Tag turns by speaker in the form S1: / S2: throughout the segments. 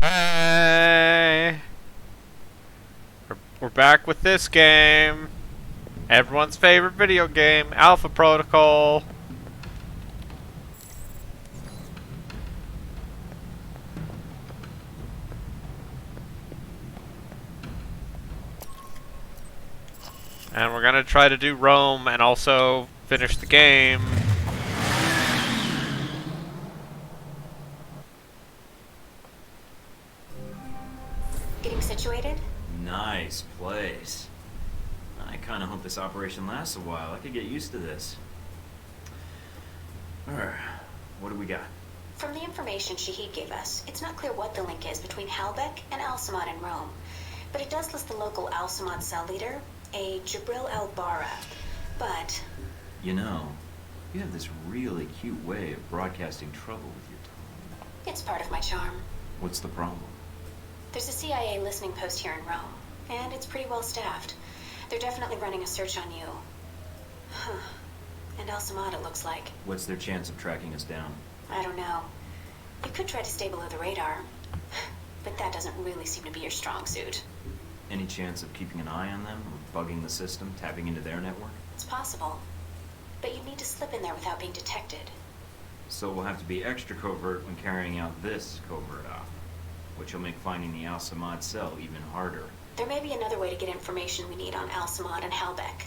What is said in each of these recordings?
S1: Hey! We're back with this game. Everyone's favorite video game, Alpha Protocol. And we're gonna try to do Rome and also finish the game.
S2: Getting situated?
S3: Nice place. I kind of hope this operation lasts a while. I could get used to this. Alright, what do we got?
S2: From the information Shahid gave us, it's not clear what the link is between Halbeck and Al-Samad in Rome. But it does list the local Al-Samad cell leader, a Jibril al-Bara. But...
S3: You know, you have this really cute way of broadcasting trouble with your tongue.
S2: it's part of my charm.
S3: What's the problem?
S2: There's a CIA listening post here in Rome, and it's pretty well staffed. They're definitely running a search on you. Huh. And Al-Samad, it looks like.
S3: What's their chance of tracking us down?
S2: I don't know. You could try to stay below the radar, but that doesn't really seem to be your strong suit.
S3: Any chance of keeping an eye on them, or bugging the system, tapping into their network?
S2: It's possible, but you need to slip in there without being detected.
S3: So we'll have to be extra covert when carrying out this covert op, which will make finding the Al-Samad cell even harder.
S2: There may be another way to get information we need on Al-Samad and Halbeck.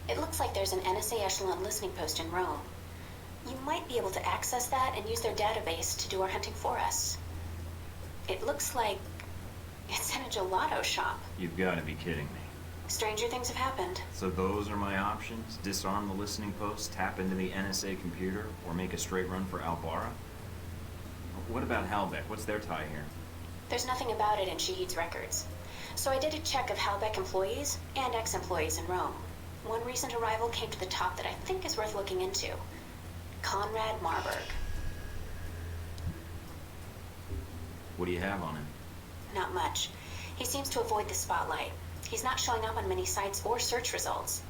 S2: It looks like there's an NSA echelon listening post in Rome. You might be able to access that and use their database to do our hunting for us. It looks like it's in a gelato shop.
S3: You've got to be kidding me.
S2: Stranger things have happened.
S3: So those are my options? Disarm the listening post, tap into the NSA computer, or make a straight run for Al-Bara? What about Halbeck? What's their tie here?
S2: There's nothing about it in Shahid's records. So I did a check of Halbeck employees and ex-employees in Rome. One recent arrival came to the top that I think is worth looking into. Conrad Marburg.
S3: What do you have on him?
S2: Not much. He seems to avoid the spotlight. He's not showing up on many sites or search results.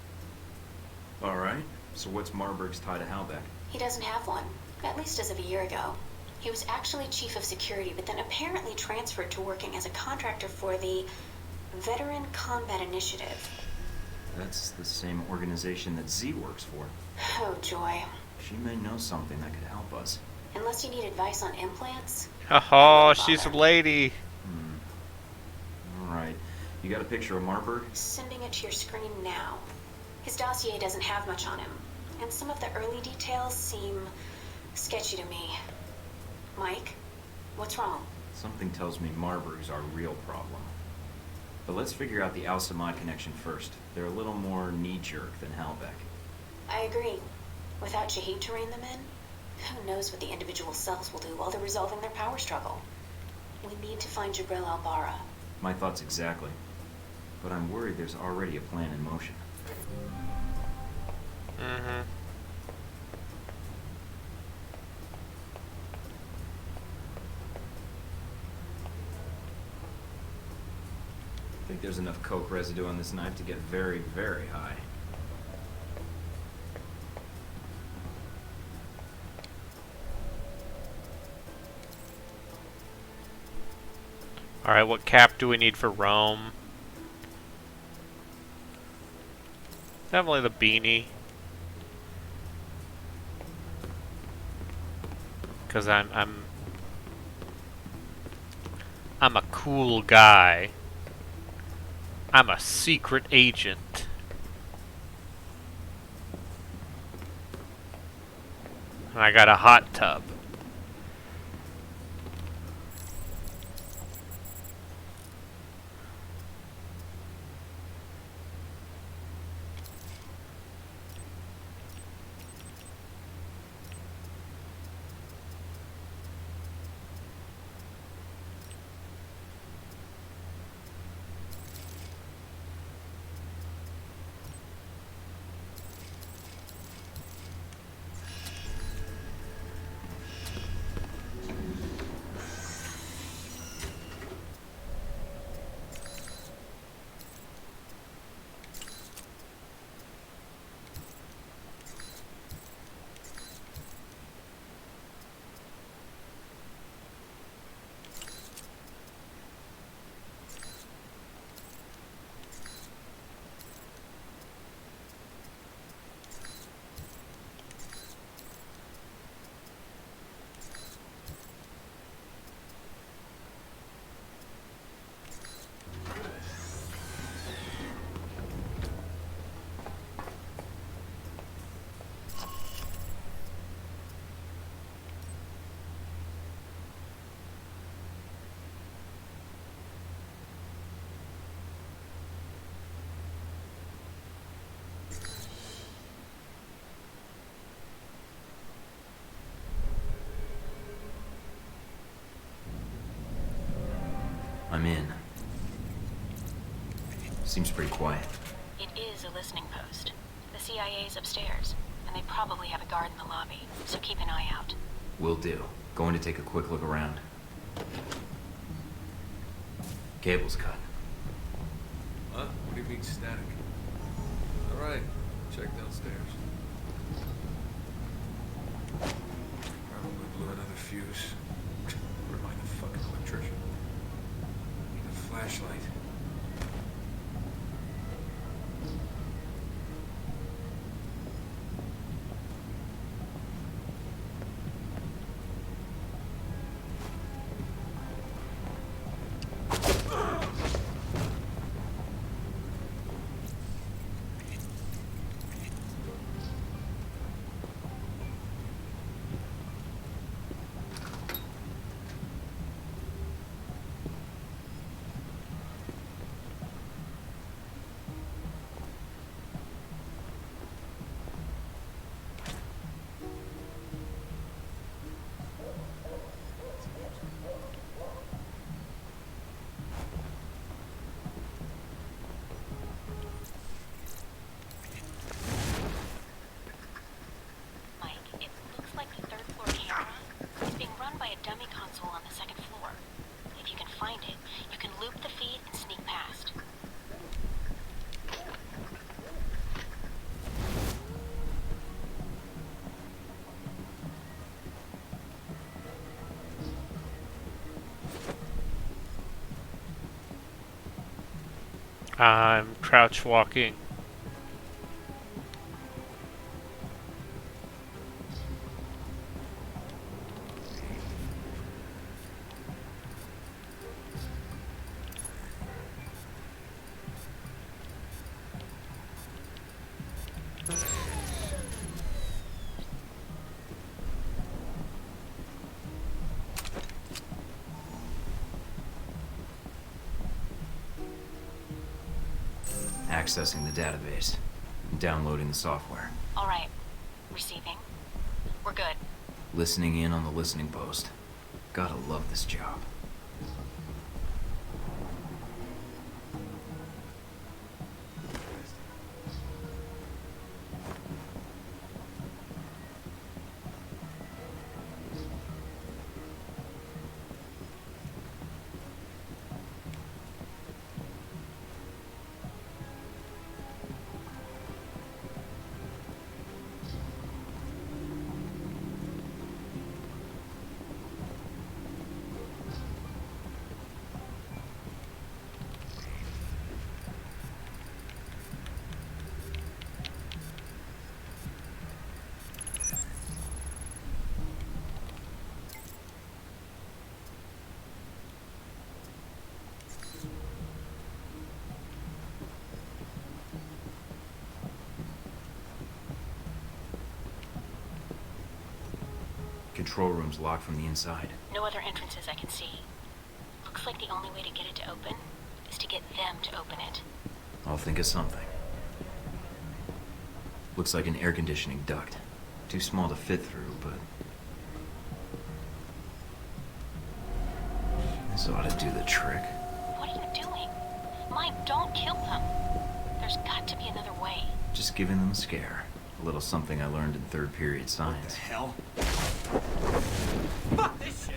S3: Alright, so what's Marburg's tie to Halbeck?
S2: He doesn't have one, at least as of a year ago. He was actually chief of security, but then apparently transferred to working as a contractor for the Veteran Combat Initiative.
S3: That's the same organization that Z works for.
S2: Oh, joy.
S3: She may know something that could help us.
S2: Unless you need advice on implants.
S1: Oh, she's a lady.
S3: Alright, you got a picture of Marburg?
S2: Sending it to your screen now. His dossier doesn't have much on him, and some of the early details seem sketchy to me. Mike, what's wrong?
S3: Something tells me Marburg's our real problem. But let's figure out the Al-Samad connection first. They're a little more knee-jerk than Halbeck.
S2: I agree. Without Shahid to rein them in, who knows what the individual cells will do while they're resolving their power struggle. We need to find Jibril al-Bara.
S3: My thoughts exactly. But I'm worried there's already a plan in motion. I think there's enough coke residue on this knife to get very, very high.
S1: Alright, what cap do we need for Rome? Definitely the beanie. Cause I'm a cool guy. I'm a secret agent. And I got a hot tub.
S3: I'm in. Seems pretty quiet.
S2: It is a listening post. The CIA's upstairs, and they probably have a guard in the lobby, so keep an eye out.
S3: Will do. Going to take a quick look around. Cable's cut.
S4: What? What do you mean static? Alright, check downstairs. Probably blew another fuse. Remind the fucking electrician. Need a flashlight.
S2: Mike, it looks like the third floor camera is being run by a dummy console on the second floor. If you can find it, you can loop the feed and sneak past.
S1: I'm crouch walking.
S3: Accessing the database. Downloading the software.
S2: All right. Receiving. We're good.
S3: Listening in on the listening post. Gotta love this job. Control room's locked from the inside.
S2: No other entrances I can see. Looks like the only way to get it to open is to get them to open it.
S3: I'll think of something. Looks like an air conditioning duct. Too small to fit through, but... this ought to do the trick.
S2: What are you doing? Mike, don't kill them. There's got to be another way.
S3: Just giving them a scare. A little something I learned in third period science.
S4: Hell?
S5: Fuck this shit!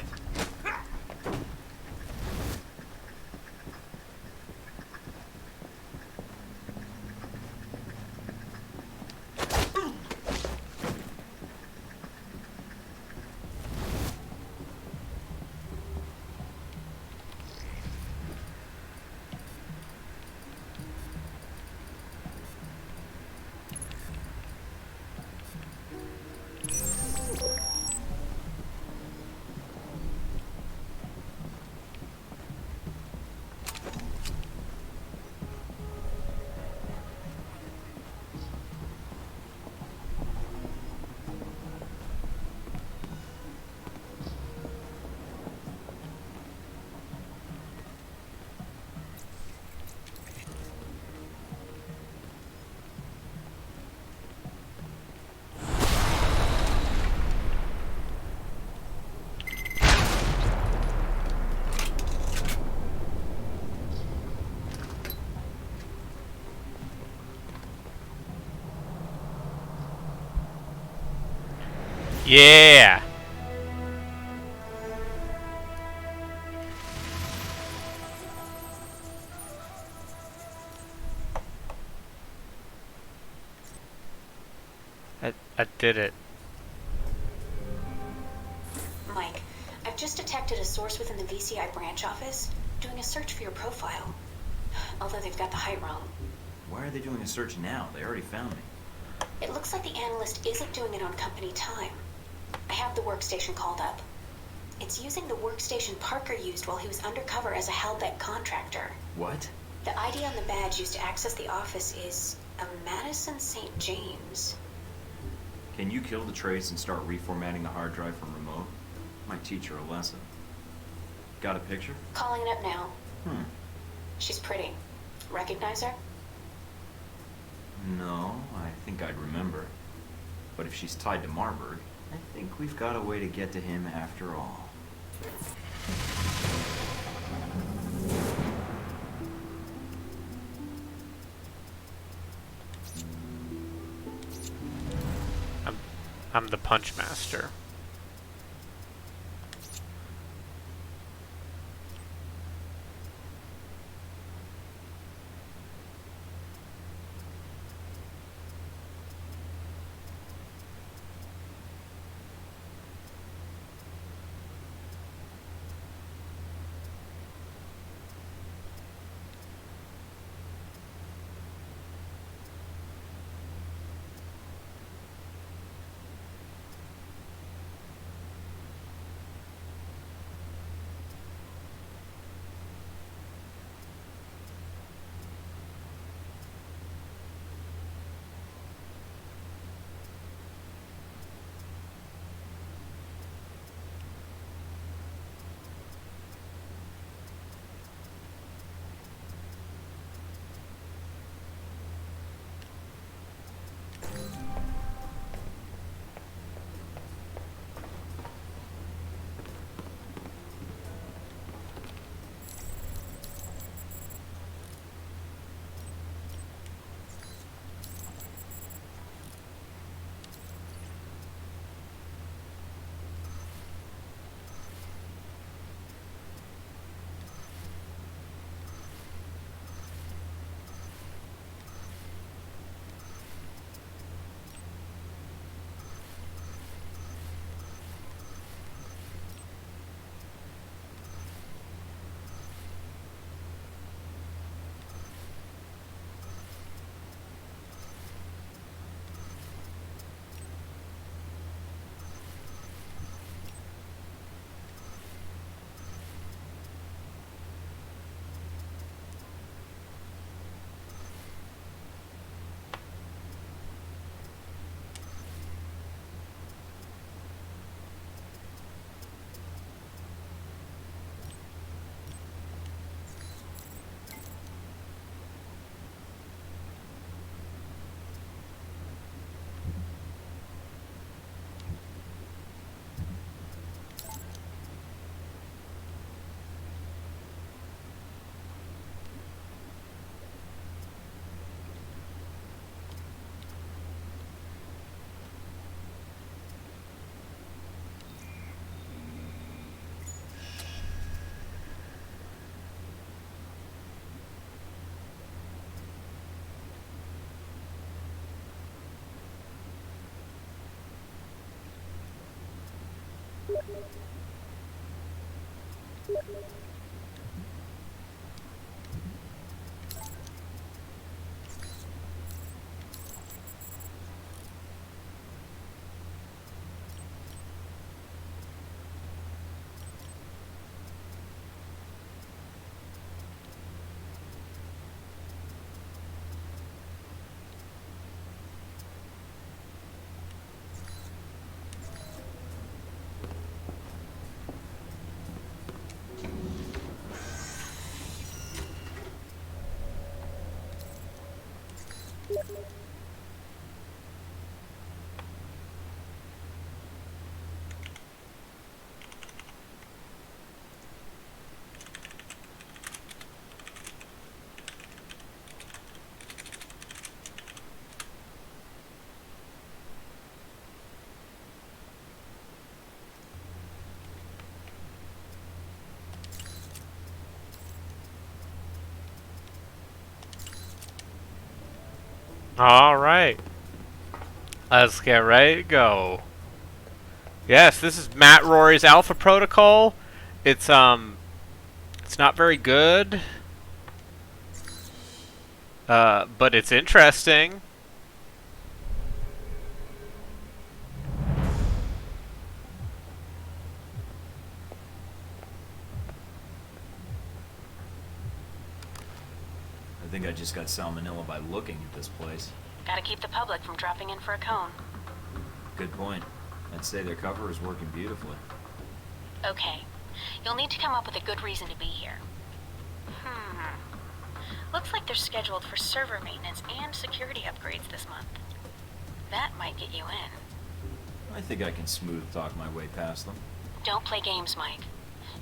S1: Yeah! I did it.
S2: Mike, I've just detected a source within the VCI branch office doing a search for your profile. Although they've got the height wrong.
S3: Why are they doing a search now? They already found me.
S2: It looks like the analyst isn't doing it on company time. I have the workstation called up. It's using the workstation Parker used while he was undercover as a Halbeck contractor.
S3: What?
S2: The ID on the badge used to access the office is a Madison St. James.
S3: Can you kill the trace and start reformatting the hard drive from remote? Might teach her a lesson. Got a picture?
S2: Calling it up now.
S3: Hmm.
S2: She's pretty. Recognize her?
S3: No, I think I'd remember. But if she's tied to Marburg, I think we've got a way to get to him after all.
S1: I'm the punch master. Alright. Let's get ready to go. Yes, this is Matt Rory's Alpha Protocol. It's not very good. But it's interesting.
S3: I think I just got salmonella by looking at this place.
S2: Gotta keep the public from dropping in for a cone.
S3: Good point. I'd say their cover is working beautifully.
S2: Okay. You'll need to come up with a good reason to be here. Looks like they're scheduled for server maintenance and security upgrades this month. That might get you in.
S3: I think I can smooth talk my way past them.
S2: Don't play games, Mike.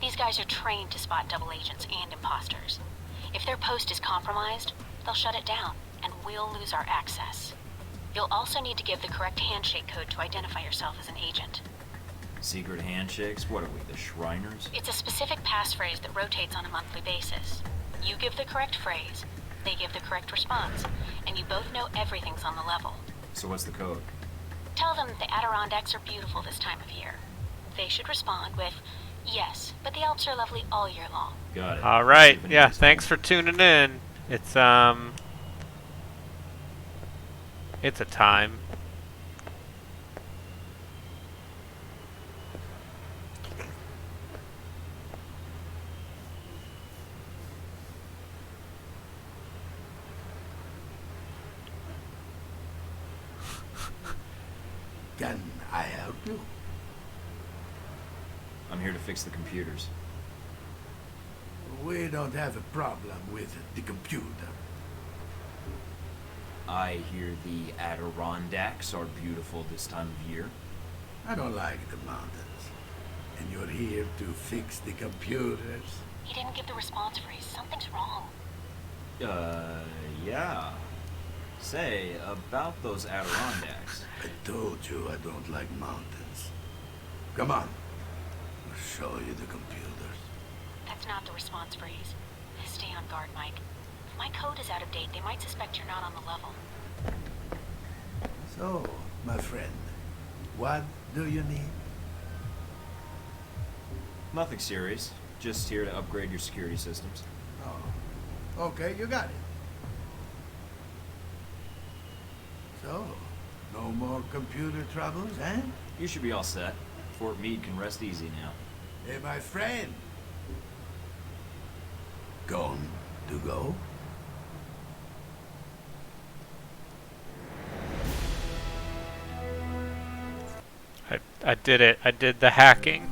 S2: These guys are trained to spot double agents and imposters. If their post is compromised, they'll shut it down, and we'll lose our access. You'll also need to give the correct handshake code to identify yourself as an agent.
S3: Secret handshakes? What are we, the Shriners?
S2: It's a specific passphrase that rotates on a monthly basis. You give the correct phrase, they give the correct response, and you both know everything's on the level.
S3: So what's the code?
S2: Tell them that the Adirondacks are beautiful this time of year. They should respond with, yes, but the Alps are lovely all year long.
S3: Got it.
S1: Alright,
S3: Keeping
S1: yeah,
S3: it
S1: thanks for tuning in. It's a time.
S5: Can I help you?
S3: I'm here to fix the computers.
S5: We don't have a problem with the computer.
S3: I hear the Adirondacks are beautiful this time of year.
S5: I don't like the mountains. And you're here to fix the computers?
S2: He didn't give the response phrase. Something's wrong.
S3: Yeah. Say, about those Adirondacks.
S5: I told you I don't like mountains. Come on. I'll show you the computers.
S2: That's not the response phrase. Stay on guard, Mike. If my code is out of date, they might suspect you're not on the level.
S5: So, my friend, what do you need?
S3: Nothing serious. Just here to upgrade your security systems.
S5: Oh, okay, you got it. So, no more computer troubles, eh?
S3: You should be all set. Fort Meade can rest easy now.
S5: Hey, my friend. Gone to go?
S1: I did it. I did the hacking.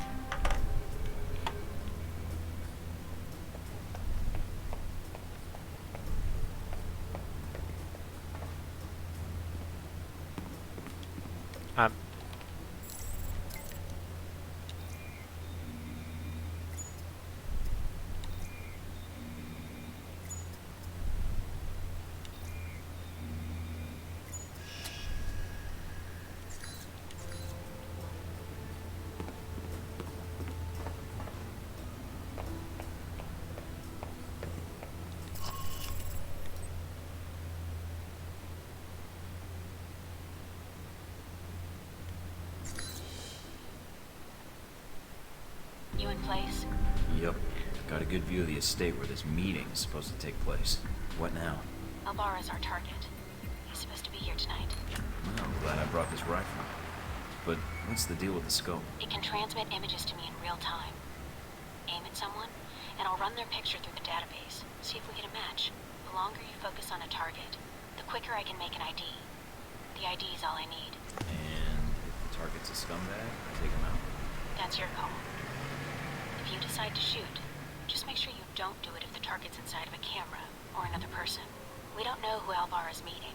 S1: I'm
S2: You in place?
S3: Yep. Got a good view of the estate where this meeting is supposed to take place. What now?
S2: Albara's our target. He's supposed to be here tonight.
S3: Well, I'm glad I brought this rifle. But what's the deal with the scope?
S2: It can transmit images to me in real time. Aim at someone, and I'll run their picture through the database. See if we get a match. The longer you focus on a target, the quicker I can make an ID. The ID is all I need.
S3: And if the target's a scumbag, I take him out.
S2: That's your call. If you decide to shoot, just make sure you don't do it if the target's inside of a camera or another person. We don't know who Albara's meeting,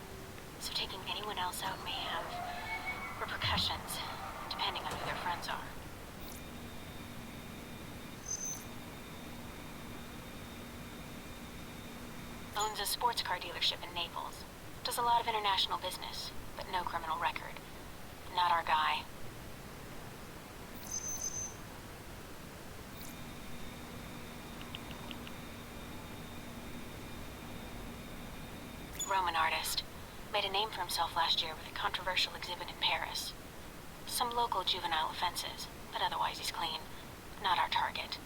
S2: so taking anyone else out may have repercussions, depending on who their friends are. Owns a sports car dealership in Naples. Does a lot of international business, but no criminal record. Not our guy. Roman artist. Made a name for himself last year with a controversial exhibit in Paris. Some local juvenile offenses, but otherwise he's clean. Not our target.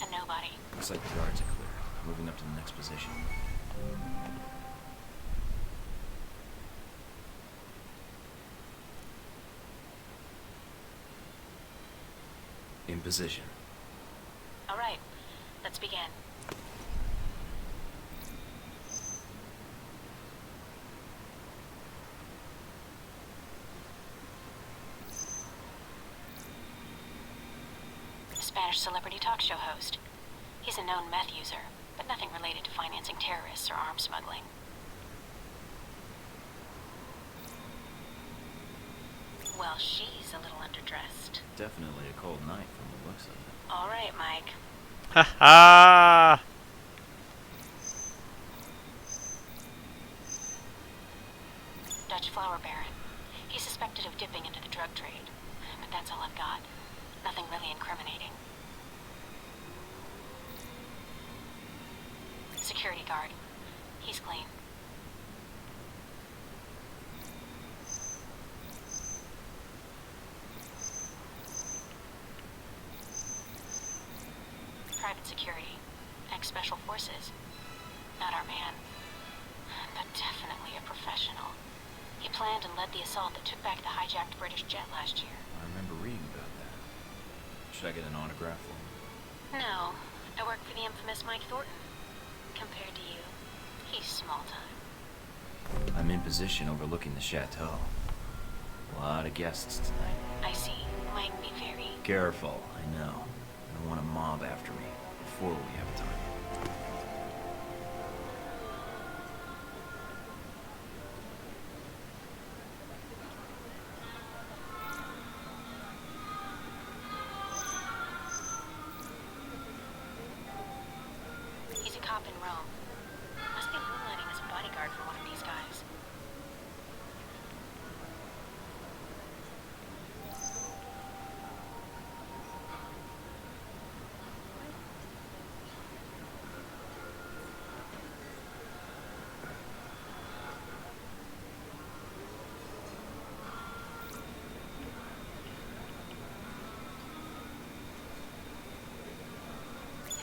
S2: A nobody.
S3: Looks like the guards are clear. Moving up to the next position. In position.
S2: All right, let's begin. Spanish celebrity talk show host. He's a known meth user, but nothing related to financing terrorists or arms smuggling. Well, she's a little underdressed.
S3: Definitely a cold night from the looks of it.
S2: All right, Mike.
S1: Ha ha!
S2: Dutch flower baron. He's suspected of dipping into the drug trade, but that's all I've got. Nothing really incriminating. Security guard. He's clean. Private security. Ex-special forces. Not our man. But definitely a professional. He planned and led the assault that took back the hijacked British jet last year.
S3: I remember reading about that. Should I get an autograph for him?
S2: No, I work for the infamous Mike Thornton. Compared to you, he's small time.
S3: I'm in position overlooking the chateau. A lot of guests tonight.
S2: I see. Might be very...
S3: Careful, I know. I don't want a mob after me before we have time.
S2: He's a cop in Rome. Must be moonlighting as a bodyguard for one of these guys.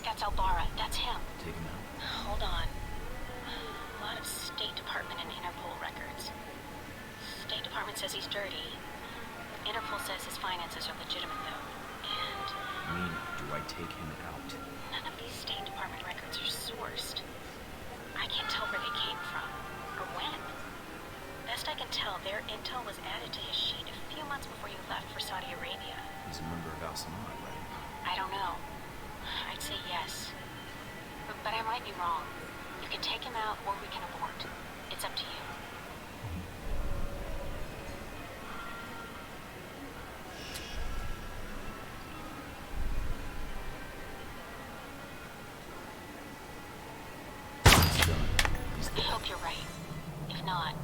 S2: That's Albara. That's him.
S3: Take him out.
S2: Hold on. A lot of State Department and Interpol records. State Department says he's dirty. Interpol says his finances are legitimate, though. And
S3: Mina, do I take him out?
S2: none of these State Department records are sourced. I can't tell where they came from, or when. Best I can tell, their intel was added to his sheet a few months before you left for Saudi Arabia.
S3: He's a member of Al-Samad, right?
S2: I don't know. I'd say yes. But I might be wrong. You can take him out, or we can abort. It's up to you.
S3: He's done. He's
S2: I
S3: dead.
S2: hope you're right. If not...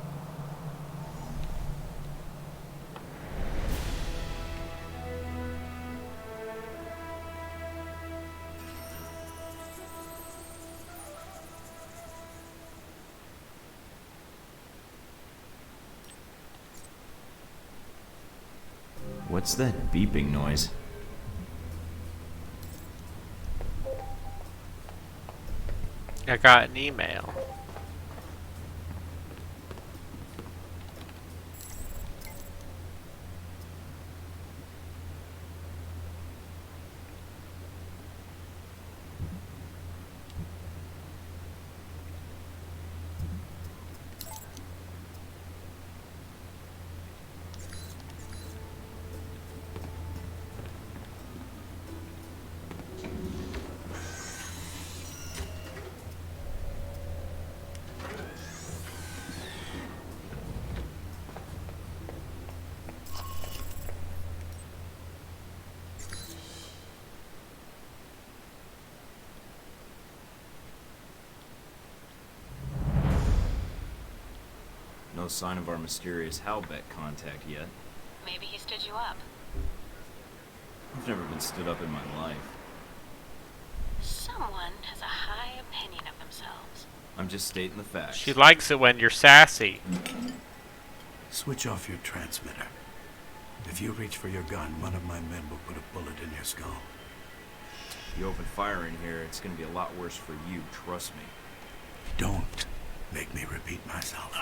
S3: What's that beeping noise?
S1: I got an email.
S3: No sign of our mysterious Halbeck contact yet.
S2: Maybe he stood you up.
S3: I've never been stood up in my life.
S2: Someone has a high opinion of themselves.
S3: I'm just stating the facts.
S1: She likes it when you're sassy.
S5: Switch off your transmitter. If you reach for your gun, one of my men will put a bullet in your skull.
S3: You open fire in here, it's gonna be a lot worse for you, trust me.
S5: Don't make me repeat myself.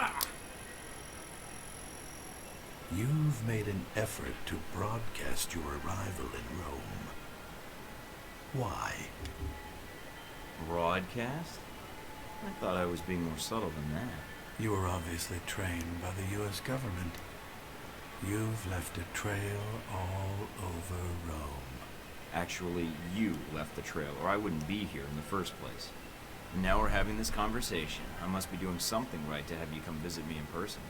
S5: You've made an effort to broadcast your arrival in Rome. Why?
S3: Broadcast? I thought I was being more subtle than that.
S5: You were obviously trained by the U.S. government. You've left a trail all over Rome.
S3: Actually, you left the trail, or I wouldn't be here in the first place. And now we're having this conversation. I must be doing something right to have you come visit me in person.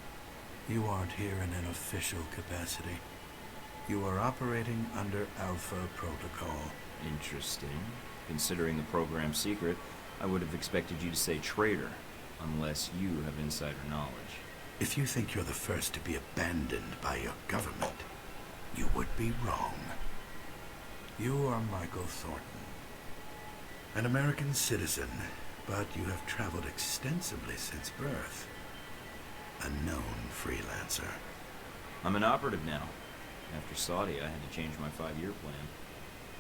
S5: You aren't here in an official capacity. You are operating under Alpha Protocol.
S3: Interesting. Considering the program's secret, I would have expected you to say traitor, unless you have insider knowledge.
S5: If you think you're the first to be abandoned by your government, you would be wrong. You are Michael Thornton, an American citizen, but you have traveled extensively since birth. A known freelancer.
S3: I'm an operative now. After Saudi, I had to change my 5-year plan.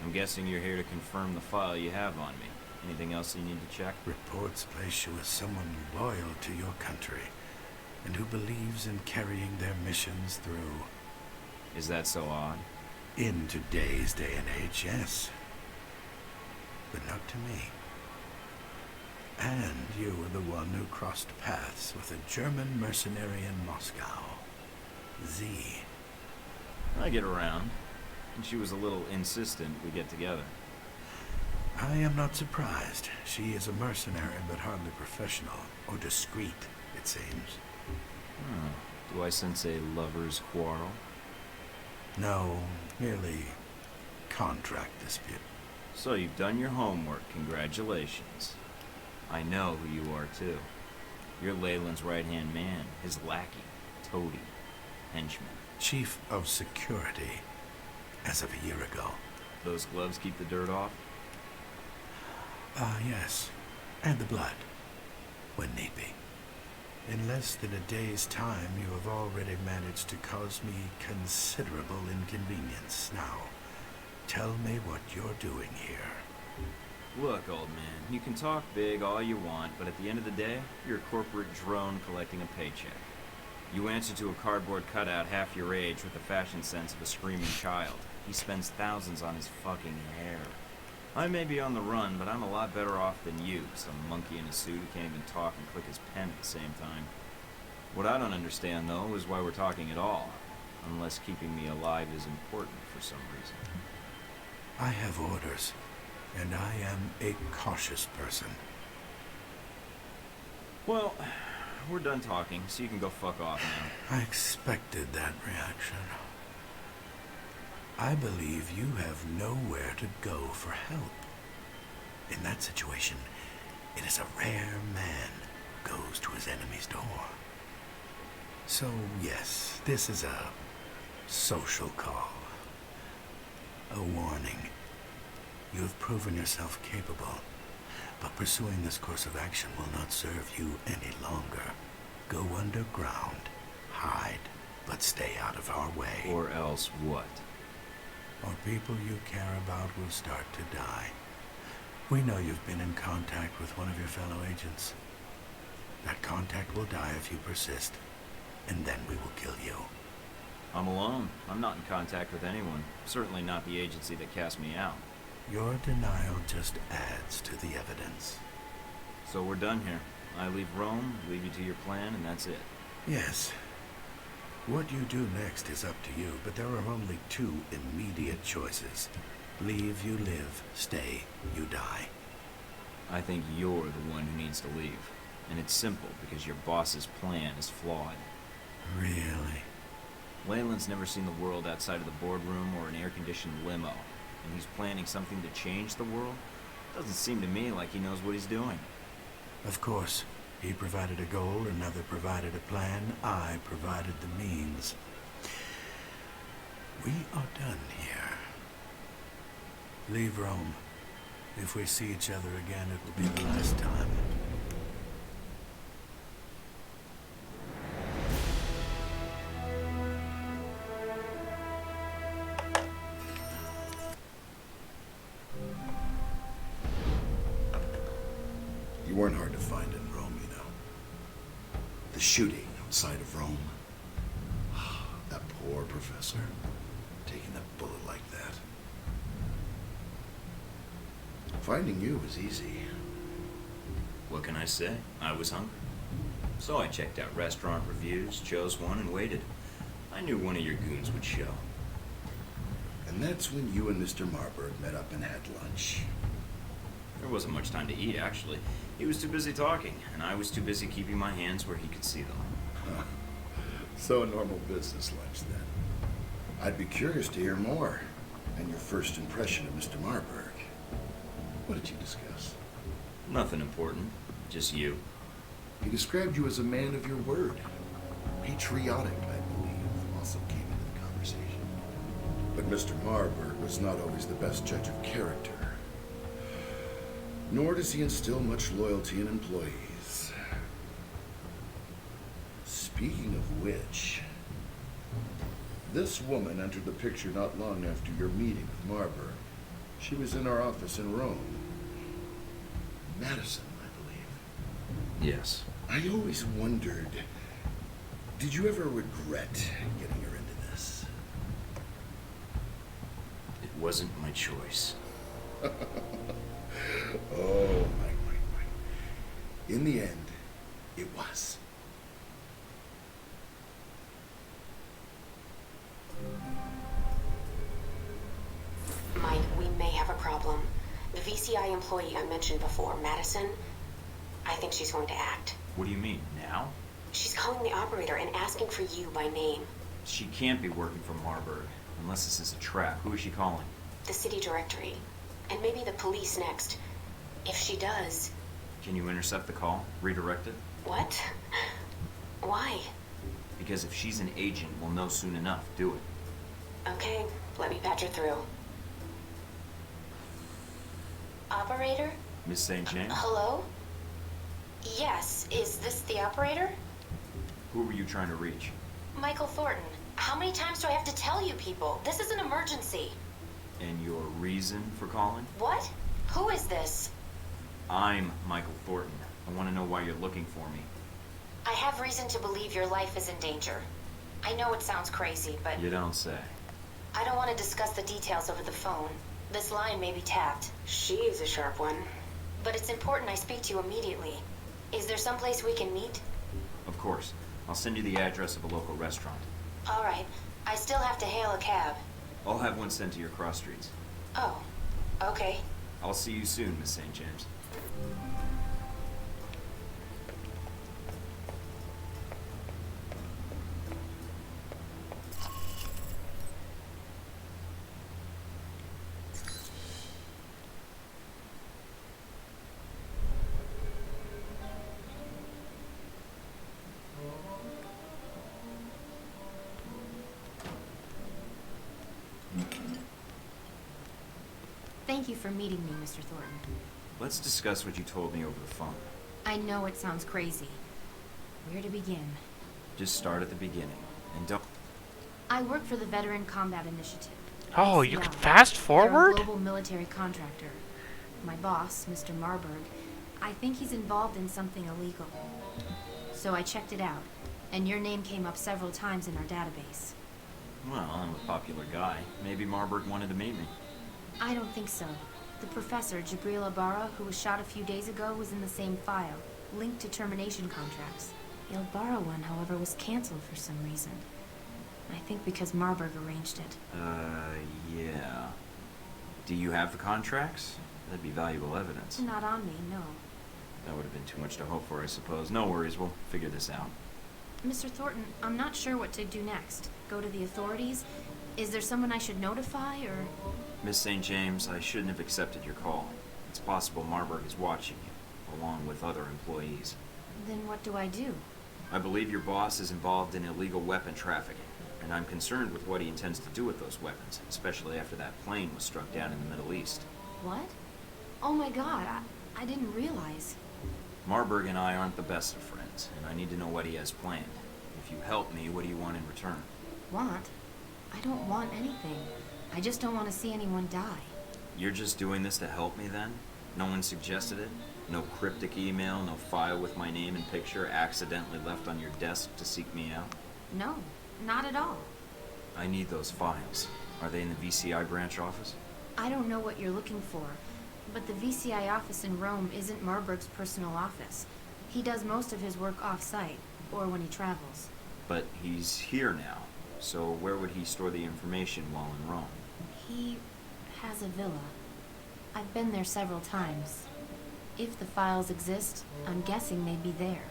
S3: I'm guessing you're here to confirm the file you have on me. Anything else you need to check?
S5: Reports place you as someone loyal to your country and who believes in carrying their missions through.
S3: Is that so odd?
S5: In today's day and age, yes. But not to me. And you were the one who crossed paths with a German mercenary in Moscow. Z.
S3: I get around, and she was a little insistent we get together.
S5: I am not surprised. She is a mercenary, but hardly professional or discreet, it seems.
S3: Do I sense a lover's quarrel?
S5: No, merely contract dispute.
S3: So you've done your homework, congratulations. I know who you are, too. You're Leyland's right-hand man, his lackey, toady, henchman.
S5: Chief of Security, as of a year ago.
S3: Those gloves keep the dirt off?
S5: Yes. And the blood, when need be. In less than a day's time, you have already managed to cause me considerable inconvenience. Now, tell me what you're doing here.
S3: Look, old man, you can talk big all you want, but at the end of the day, you're a corporate drone collecting a paycheck. You answer to a cardboard cutout half your age with the fashion sense of a screaming child. He spends thousands on his fucking hair. I may be on the run, but I'm a lot better off than you, some monkey in a suit who can't even talk and click his pen at the same time. What I don't understand, though, is why we're talking at all, unless keeping me alive is important for some reason.
S5: I have orders, and I am a cautious person.
S3: Well, we're done talking, so you can go fuck off now.
S5: I expected that reaction. I believe you have nowhere to go for help. In that situation, it is a rare man who goes to his enemy's door. So, yes, this is a social call. A warning. You have proven yourself capable, but pursuing this course of action will not serve you any longer. Go underground, hide, but stay out of our way.
S3: Or else what?
S5: Or people you care about will start to die. We know you've been in contact with one of your fellow agents. That contact will die if you persist, and then we will kill you.
S3: I'm alone. I'm not in contact with anyone. Certainly not the agency that cast me out.
S5: Your denial just adds to the evidence.
S3: So we're done here. I leave Rome, leave you to your plan, and that's it.
S5: Yes. What you do next is up to you, but there are only two immediate choices. Leave, you live. Stay, you die.
S3: I think you're the one who needs to leave. And it's simple, because your boss's plan is flawed.
S5: Really?
S3: Leyland's never seen the world outside of the boardroom or an air-conditioned limo. And he's planning something to change the world? Doesn't seem to me like he knows what he's doing.
S5: Of course. He provided a goal, another provided a plan, I provided the means. We are done here. Leave Rome. If we see each other again, it will be the last time.
S6: You weren't hard to find in Rome, you know. The shooting outside of Rome. That poor professor. Taking a bullet like that. Finding you was easy.
S3: What can I say? I was hungry. So I checked out restaurant reviews, chose one, and waited. I knew one of your goons would show.
S6: And that's when you and Mr. Marburg met up and had lunch.
S3: There wasn't much time to eat, actually. He was too busy talking, and I was too busy keeping my hands where he could see them.
S6: Huh. So a normal business lunch, then. I'd be curious to hear more. And your first impression of Mr. Marburg. What did you discuss?
S3: Nothing important. Just you.
S6: He described you as a man of your word. Patriotic, I believe, also came into the conversation. But Mr. Marburg was not always the best judge of character. Nor does he instill much loyalty in employees. Speaking of which, this woman entered the picture not long after your meeting with Marburg. She was in our office in Rome. Madison, I believe.
S3: Yes.
S6: I always wondered, did you ever regret getting her into this?
S3: It wasn't my choice.
S6: Oh, my. In the end, it was.
S2: Mike, we may have a problem. The VCI employee I mentioned before, Madison, I think she's going to act.
S3: What do you mean, now?
S2: She's calling the operator and asking for you by name.
S3: She can't be working for Marburg, unless this is a trap. Who is she calling?
S2: The city directory. And maybe the police next. If she does...
S3: Can you intercept the call? Redirect it?
S2: What? Why?
S3: Because if she's an agent, we'll know soon enough. Do it.
S2: Okay, let me patch her through. Operator?
S3: Miss St. James?
S2: Hello? Yes, is this the operator?
S3: Who were you trying to reach?
S2: Michael Thornton. How many times do I have to tell you people? This is an emergency.
S3: And your reason for calling?
S2: What? Who is this?
S3: I'm Michael Thornton. I want to know why you're looking for me.
S2: I have reason to believe your life is in danger. I know it sounds crazy, but
S3: You don't say.
S2: I don't want to discuss the details over the phone. This line may be tapped. She is a sharp one. But it's important I speak to you immediately. Is there someplace we can meet?
S3: Of course. I'll send you the address of a local restaurant.
S2: All right. I still have to hail a cab.
S3: I'll have one sent to your cross streets.
S2: Oh, okay.
S3: I'll see you soon, Miss St. James.
S7: Thank you for meeting me, Mr. Thornton.
S3: Let's discuss what you told me over the phone.
S7: I know it sounds crazy. Where to begin?
S3: Just start at the beginning. And don't...
S7: I work for the Veteran Combat Initiative.
S1: Oh, you
S7: VCI.
S1: can fast
S7: They're a
S1: forward?
S7: global military contractor. My boss, Mr. Marburg, I think he's involved in something illegal. So I checked it out, and your name came up several times in our database.
S3: Well, I'm a popular guy. Maybe Marburg wanted to meet me.
S7: I don't think so. The professor, Jabril Ibarra, who was shot a few days ago, was in the same file, linked to termination contracts. The Ibarra one, however, was canceled for some reason. I think because Marburg arranged it.
S3: Yeah. Do you have the contracts? That'd be valuable evidence.
S7: Not on me, no.
S3: That would have been too much to hope for, I suppose. No worries, we'll figure this out.
S7: Mr. Thornton, I'm not sure what to do next. Go to the authorities? Is there someone I should notify, or...?
S3: Miss St. James, I shouldn't have accepted your call. It's possible Marburg is watching you, along with other employees.
S7: Then what do I do?
S3: I believe your boss is involved in illegal weapon trafficking, and I'm concerned with what he intends to do with those weapons, especially after that plane was struck down in the Middle East.
S7: What? Oh my god, I didn't realize.
S3: Marburg and I aren't the best of friends, and I need to know what he has planned. If you help me, what do you want in return?
S7: Want? I don't want anything. I just don't want to see anyone die.
S3: You're just doing this to help me then? No one suggested it? No cryptic email, no file with my name and picture accidentally left on your desk to seek me out?
S7: No, not at all.
S3: I need those files. Are they in the VCI branch office?
S7: I don't know what you're looking for, but the VCI office in Rome isn't Marburg's personal office. He does most of his work off-site, or when he travels.
S3: But he's here now, so where would he store the information while in Rome?
S7: He has a villa. I've been there several times. If the files exist, I'm guessing they'd be there.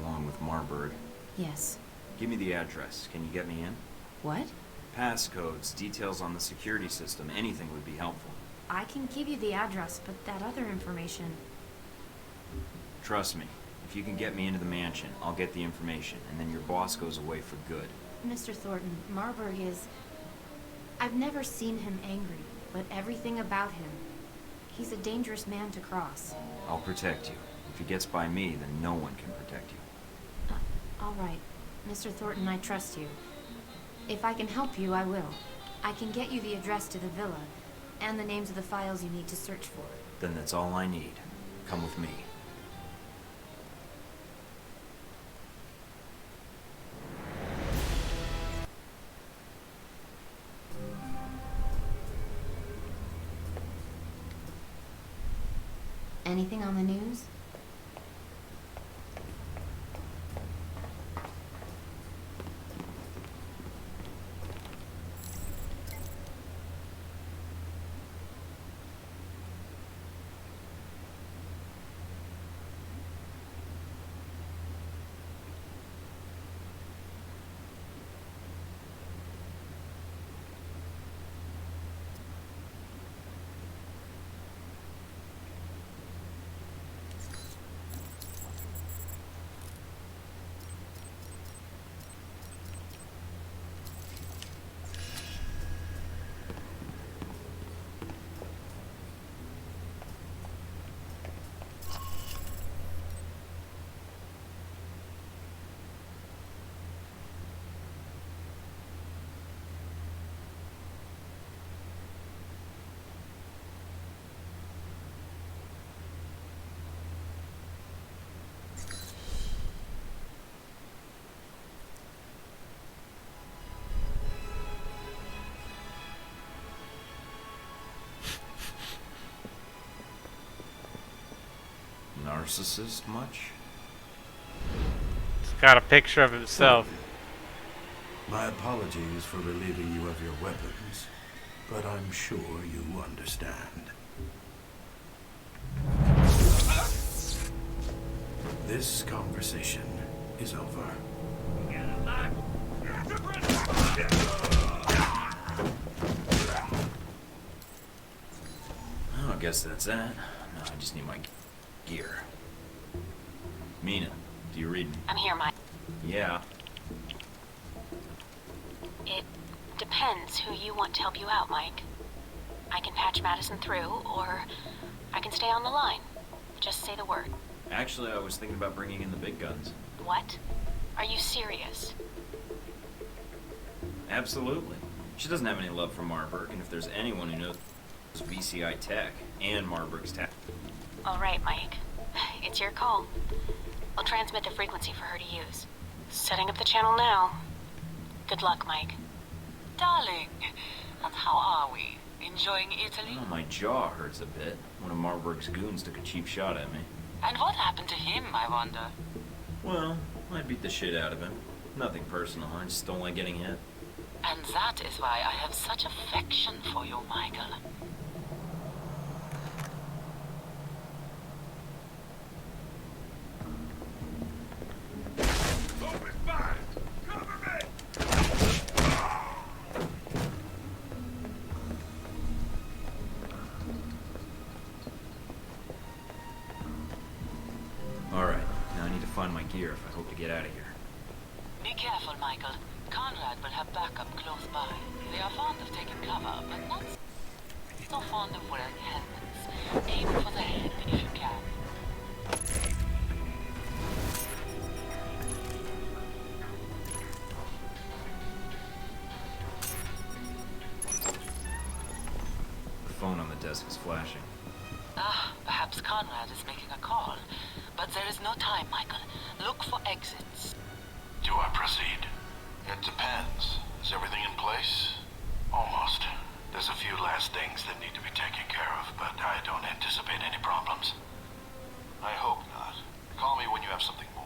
S3: Along with Marburg.
S7: Yes.
S3: Give me the address. Can you get me in?
S7: What?
S3: Passcodes, details on the security system, anything would be helpful.
S7: I can give you the address, but that other information...
S3: Trust me, if you can get me into the mansion, I'll get the information, and then your boss goes away for good.
S7: Mr. Thornton, Marburg is... I've never seen him angry, but everything about him... He's a dangerous man to cross.
S3: I'll protect you. If he gets by me, then no one can protect you.
S7: All right. Mr. Thornton, I trust you. If I can help you, I will. I can get you the address to the villa, and the names of the files you need to search for.
S3: Then that's all I need. Come with me.
S7: Anything on the news?
S3: Narcissist much?
S1: He's got a picture of himself.
S5: My apologies for relieving you of your weapons, but I'm sure you understand. This conversation is over.
S3: Oh, I guess that's that. No, I just need my gear. Mina, do you read me?
S2: I'm here, Mike.
S3: Yeah.
S2: It depends who you want to help you out, Mike. I can patch Madison through, or I can stay on the line. Just say the word.
S3: Actually, I was thinking about bringing in the big guns.
S2: What? Are you serious?
S3: Absolutely. She doesn't have any love for Marburg, and if there's anyone who knows VCI tech and Marburg's tech.
S2: All right, Mike. It's your call. I'll transmit the frequency for her to use. Setting up the channel now. Good luck, Mike.
S8: Darling, and how are we? Enjoying Italy?
S3: Oh, my jaw hurts a bit. One of Marburg's goons took a cheap shot at me.
S8: And what happened to him, I wonder?
S3: Well, I beat the shit out of him. Nothing personal, I just don't like getting hit.
S8: And that is why I have such affection for you, Michael.
S3: I need to find my gear if I hope to get out of here.
S8: Be careful, Michael. Conrad will have backup close by. They are fond of taking cover, but not so fond of wearing helmets. Aim for the head if you can.
S3: The phone on the desk is flashing.
S8: Ah, perhaps Conrad is making a call. But there is no time, Michael. Look for exits.
S5: Do I proceed? It depends. Is everything in place? Almost. There's a few last things that need to be taken care of, but I don't anticipate any problems. I hope not. Call me when you have something more.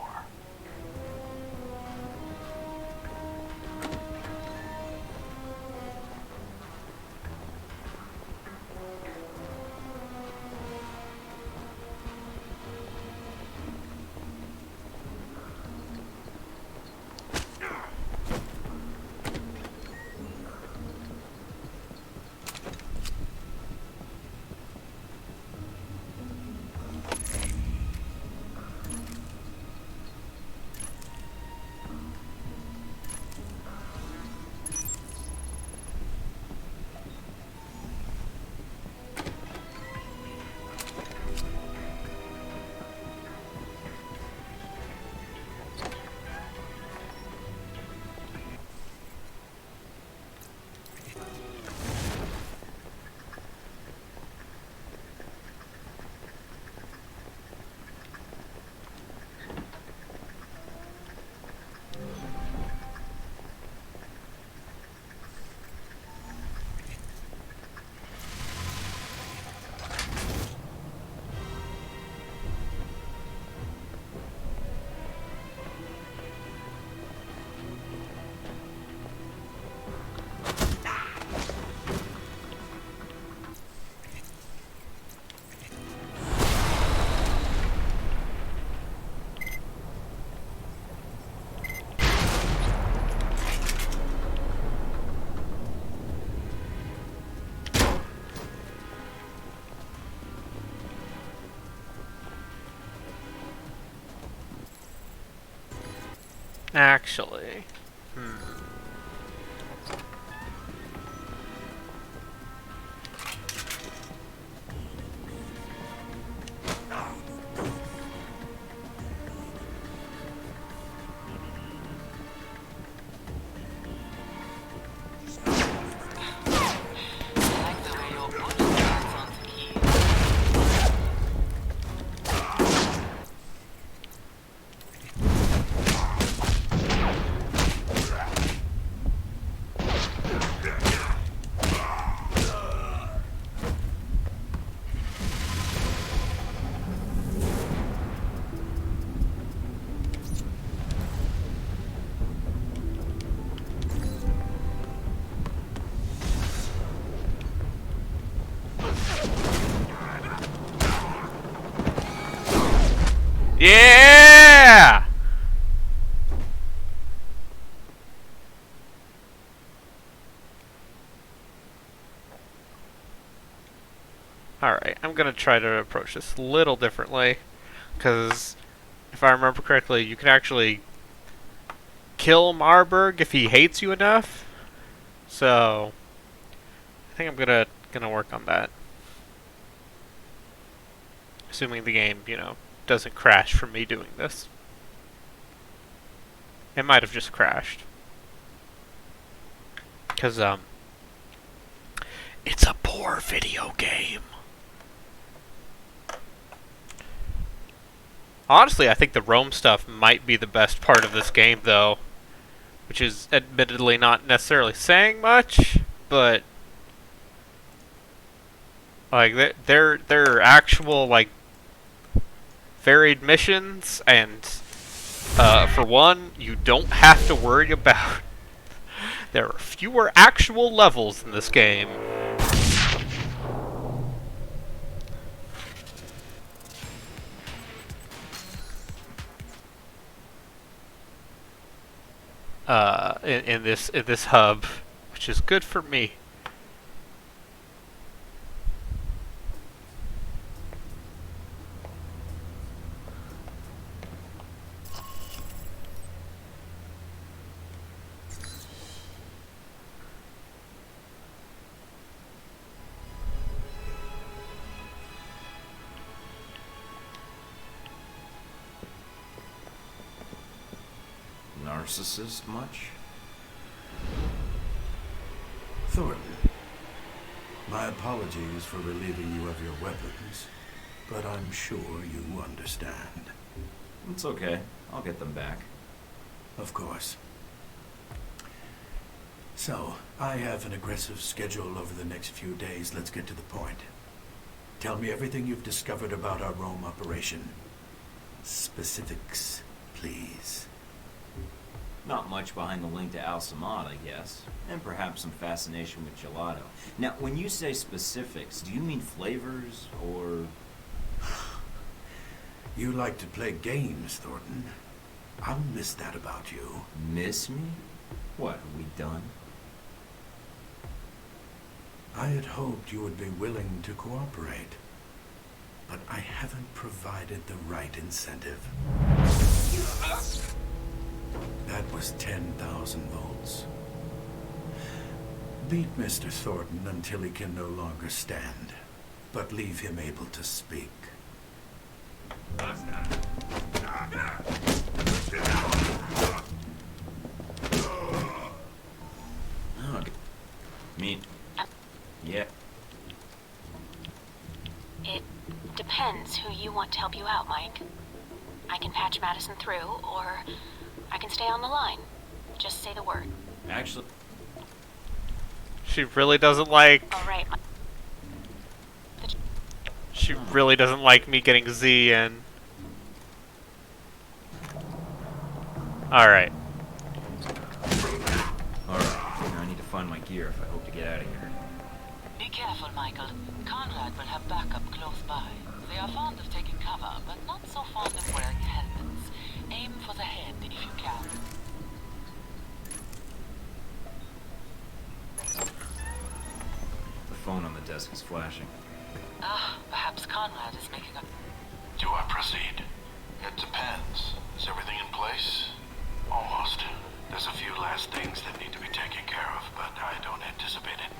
S1: Actually.
S8: I like the way your bullet lands on the key.
S1: Yeah! Alright, I'm gonna try to approach this a little differently, because if I remember correctly, you can actually kill Marburg if he hates you enough. So I think I'm gonna work on that. Assuming the game, doesn't crash from me doing this. It might have just crashed. Cause it's a poor video game. Honestly, I think the Rome stuff might be the best part of this game, though. Which is admittedly not necessarily saying much, but like they're actual like varied missions, and for one, you don't have to worry about. There are fewer actual levels in this game. In this hub, which is good for me.
S3: narcissist much?
S5: Thornton, my apologies for relieving you of your weapons, but I'm sure you understand.
S3: It's okay. I'll get them back.
S5: Of course. So, I have an aggressive schedule over the next few days. Let's get to the point. Tell me everything you've discovered about our Rome operation. Specifics, please.
S3: Not much behind the link to Al-Samad, I guess. And perhaps some fascination with gelato. Now, when you say specifics, do you mean flavors, or...
S5: You like to play games, Thornton. I'll miss that about you.
S3: Miss me? What, are we done?
S5: I had hoped you would be willing to cooperate, but I haven't provided the right incentive. That was 10,000 volts. Beat Mr. Thornton until he can no longer stand, but leave him able to speak.
S3: Oh, me. Yeah.
S2: It depends who you want to help you out, Mike. I can patch Madison through, or I can stay on the line. Just say the word.
S3: Actually...
S1: She really doesn't like...
S2: All right.
S1: She really doesn't like me getting Z in. Alright.
S3: Alright, now I need to find my gear if I hope to get out of here.
S8: Be careful, Michael. Conrad will have backup close by. They are fond of taking cover, but not so fond of wearing helmets. Aim for the head if you can.
S3: The phone on the desk is flashing.
S8: Ah, perhaps Conrad is making a...
S9: Do I proceed? It depends. Is everything in place? Almost. There's a few last things that need to be taken care of, but I don't anticipate it.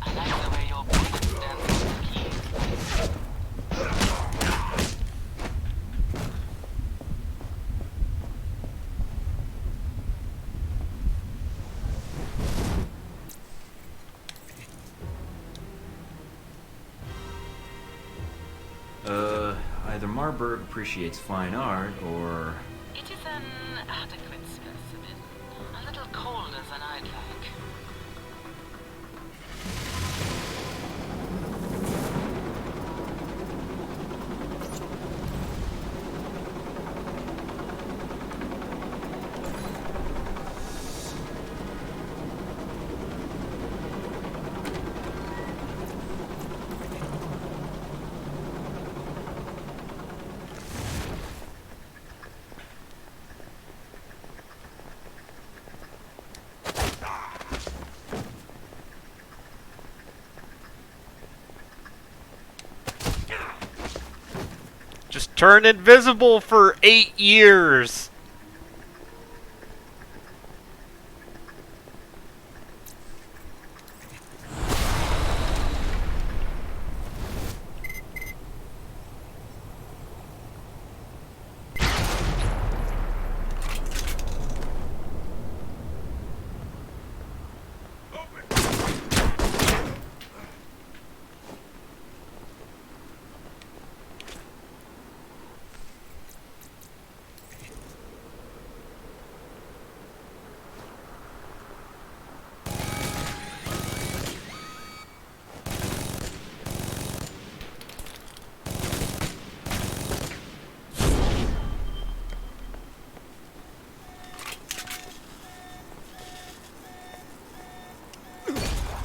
S8: I like the way your bullet stands on the keys.
S3: Either Marburg appreciates fine art, or...
S8: It is an adequate specimen. A little colder than I'd like.
S1: Turn invisible for 8 years.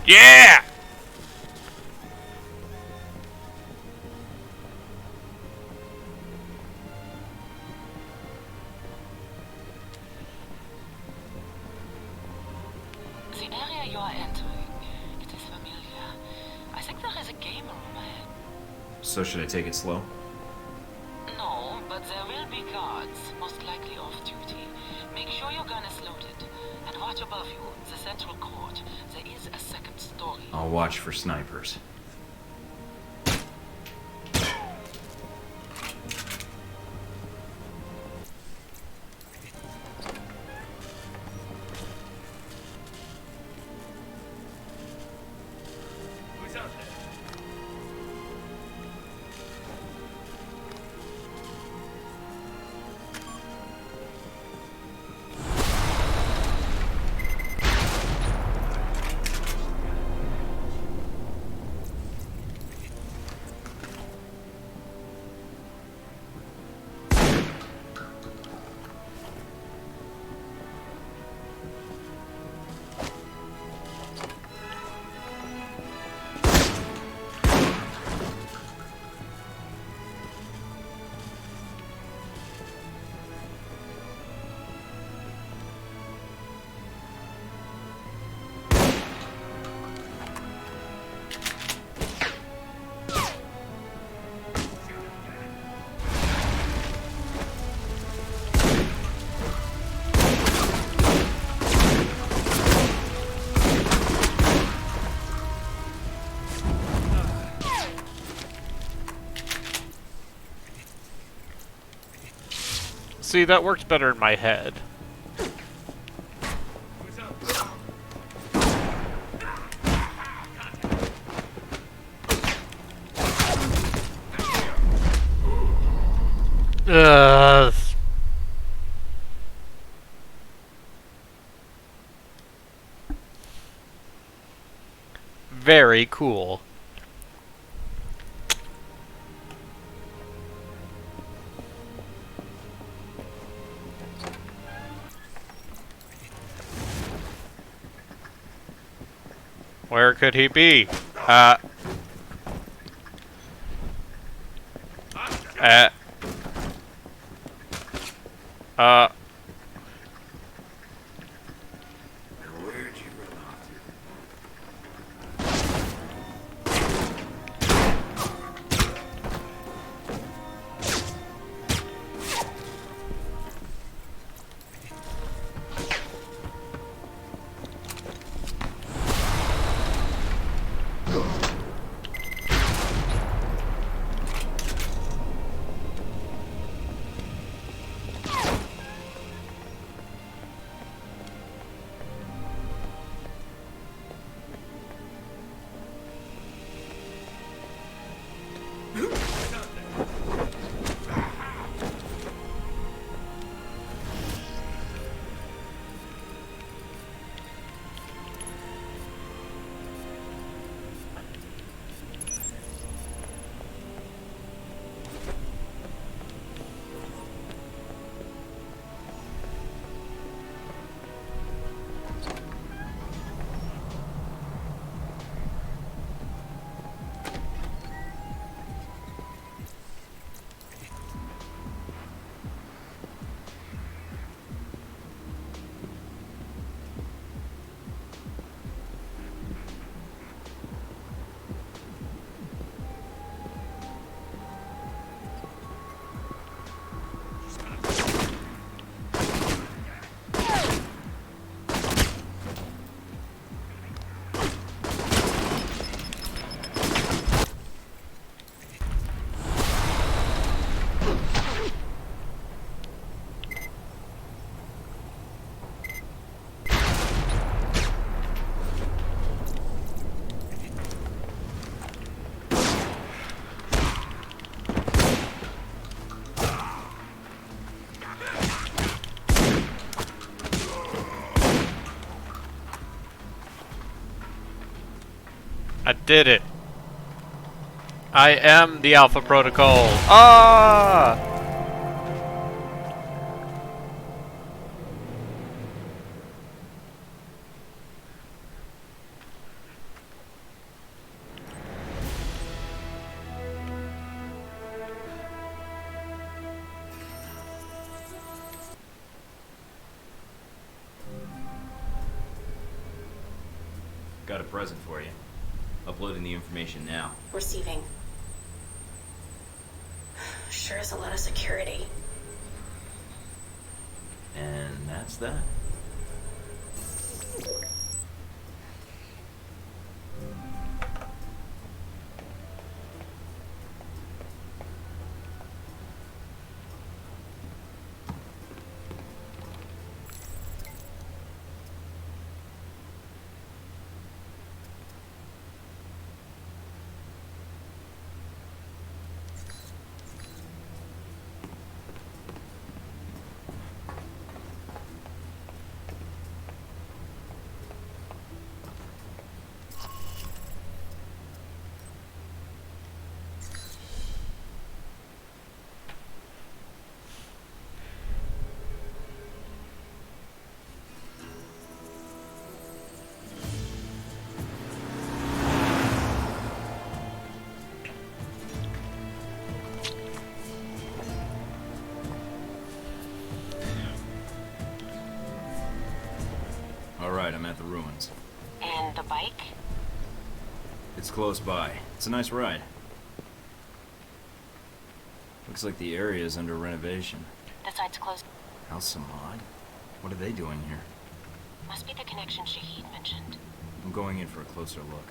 S1: Yeah!
S8: The area you are entering, it is familiar. I think there is a game room ahead.
S3: So should I take it slow?
S8: No, but there will be guards, most likely off duty. Make sure your gun is loaded. And watch above you, the central court. There is a second story.
S3: I'll watch for snipers.
S1: See, that worked better in my head. Very cool. Where could he be? Uh.
S6: Where'd you run off
S1: did it. I am the Alpha Protocol. Ah!
S3: Got a present for you. Uploading the information now.
S2: Receiving. Sure is a lot of security.
S3: And that's that. Alright, I'm at the ruins.
S2: And the bike?
S3: It's close by. It's a nice ride. Looks like the area is under renovation.
S2: The site's closed.
S3: Al-Samad? What are they doing here?
S2: Must be the connection Shahid mentioned.
S3: I'm going in for a closer look.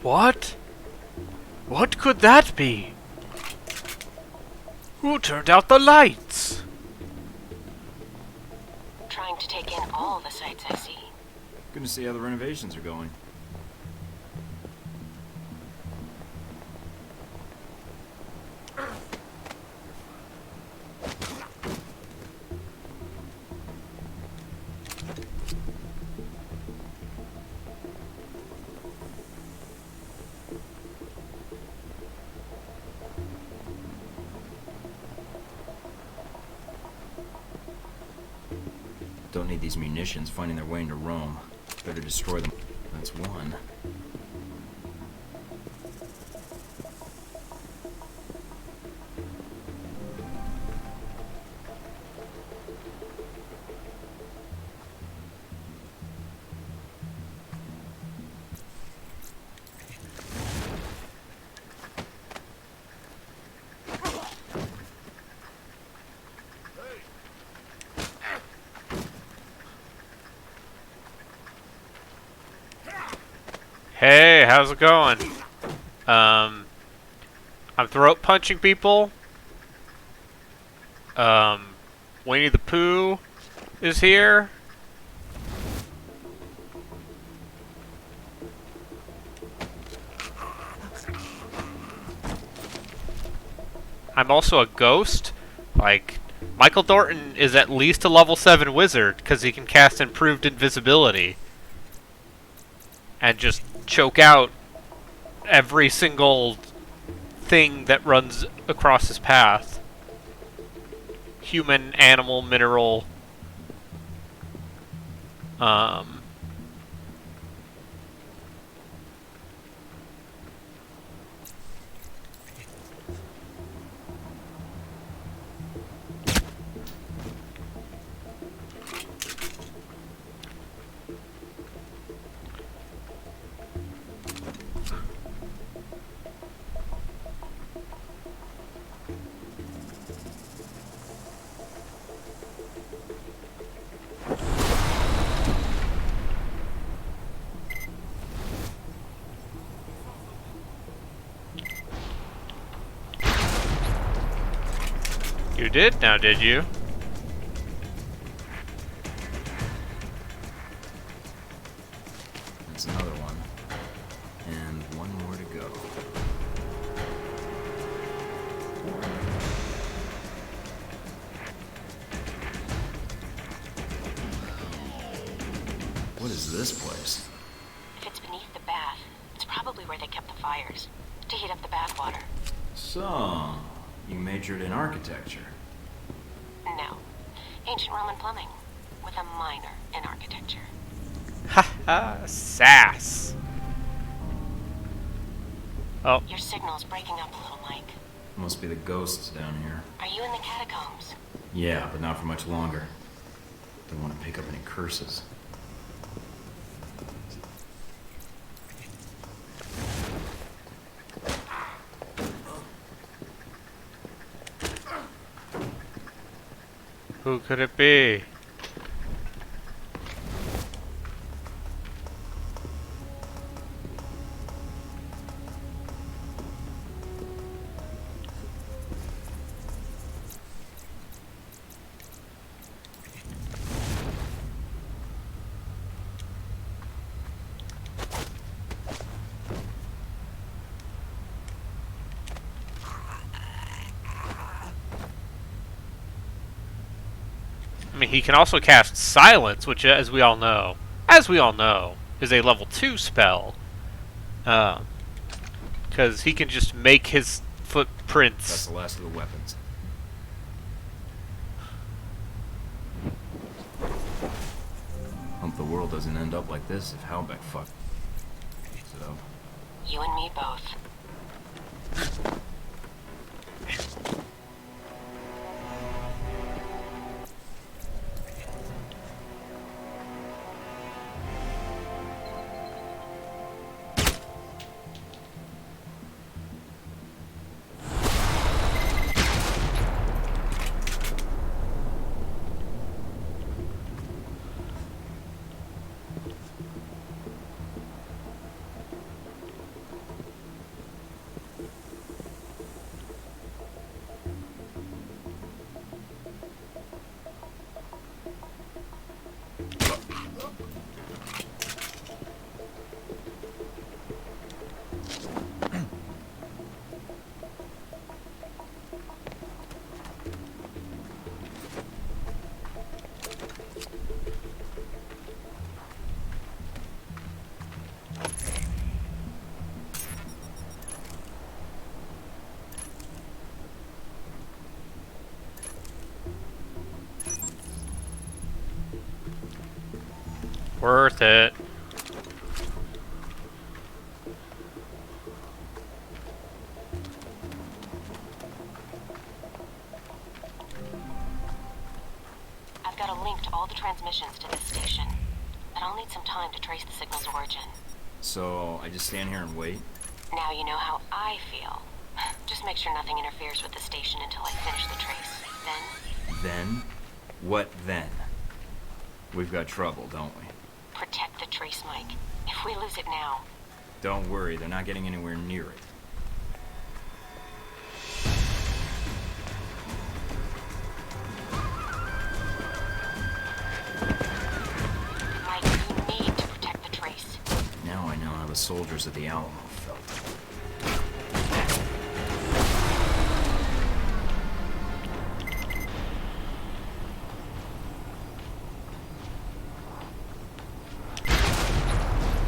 S1: What? What could that be? Who turned out the lights?
S2: Trying to take in all the sights I see.
S3: Good to see how the renovations are going. Don't need these munitions finding their way into Rome. Better destroy them. That's one.
S1: Hey, how's it going? I'm throat punching people. Winnie the Pooh is here. I'm also a ghost. Like, Michael Thornton is at least a level 7 wizard because he can cast improved invisibility and just choke out every single thing that runs across his path. Human, animal, mineral. You did now, did you?
S3: That's another one. And one more to go. What is this place?
S2: If it's beneath the bath, it's probably where they kept the fires. To heat up the bathwater.
S3: So, you majored in architecture.
S2: No. Ancient Roman plumbing. With a minor in architecture.
S1: Ha ha, sass. Oh,
S2: Your signal's breaking up a little, Mike.
S3: Must be the ghosts down here.
S2: Are you in the catacombs?
S3: Yeah, but not for much longer. Don't want to pick up any curses.
S1: who could it be? I mean, he can also cast Silence, which, as we all know, is a level 2 spell. Because he can just make his
S3: That's
S1: footprints.
S3: the last of the weapons. Hope the world doesn't end up like this if Halbeck fucks it up.
S2: You and me both.
S1: Worth it.
S2: I've got a link to all the transmissions to this station. And I'll need some time to trace the signal's origin.
S3: So, I just stand here and wait?
S2: Now you know how I feel. Just make sure nothing interferes with the station until I finish the trace. Then,
S3: Then? What then? We've got trouble, don't we?
S2: protect the trace, Mike. If we lose it now,
S3: Don't worry, they're not getting anywhere near it.
S2: Mike, you need to protect the trace.
S3: Now I know how the soldiers at the Alamo felt.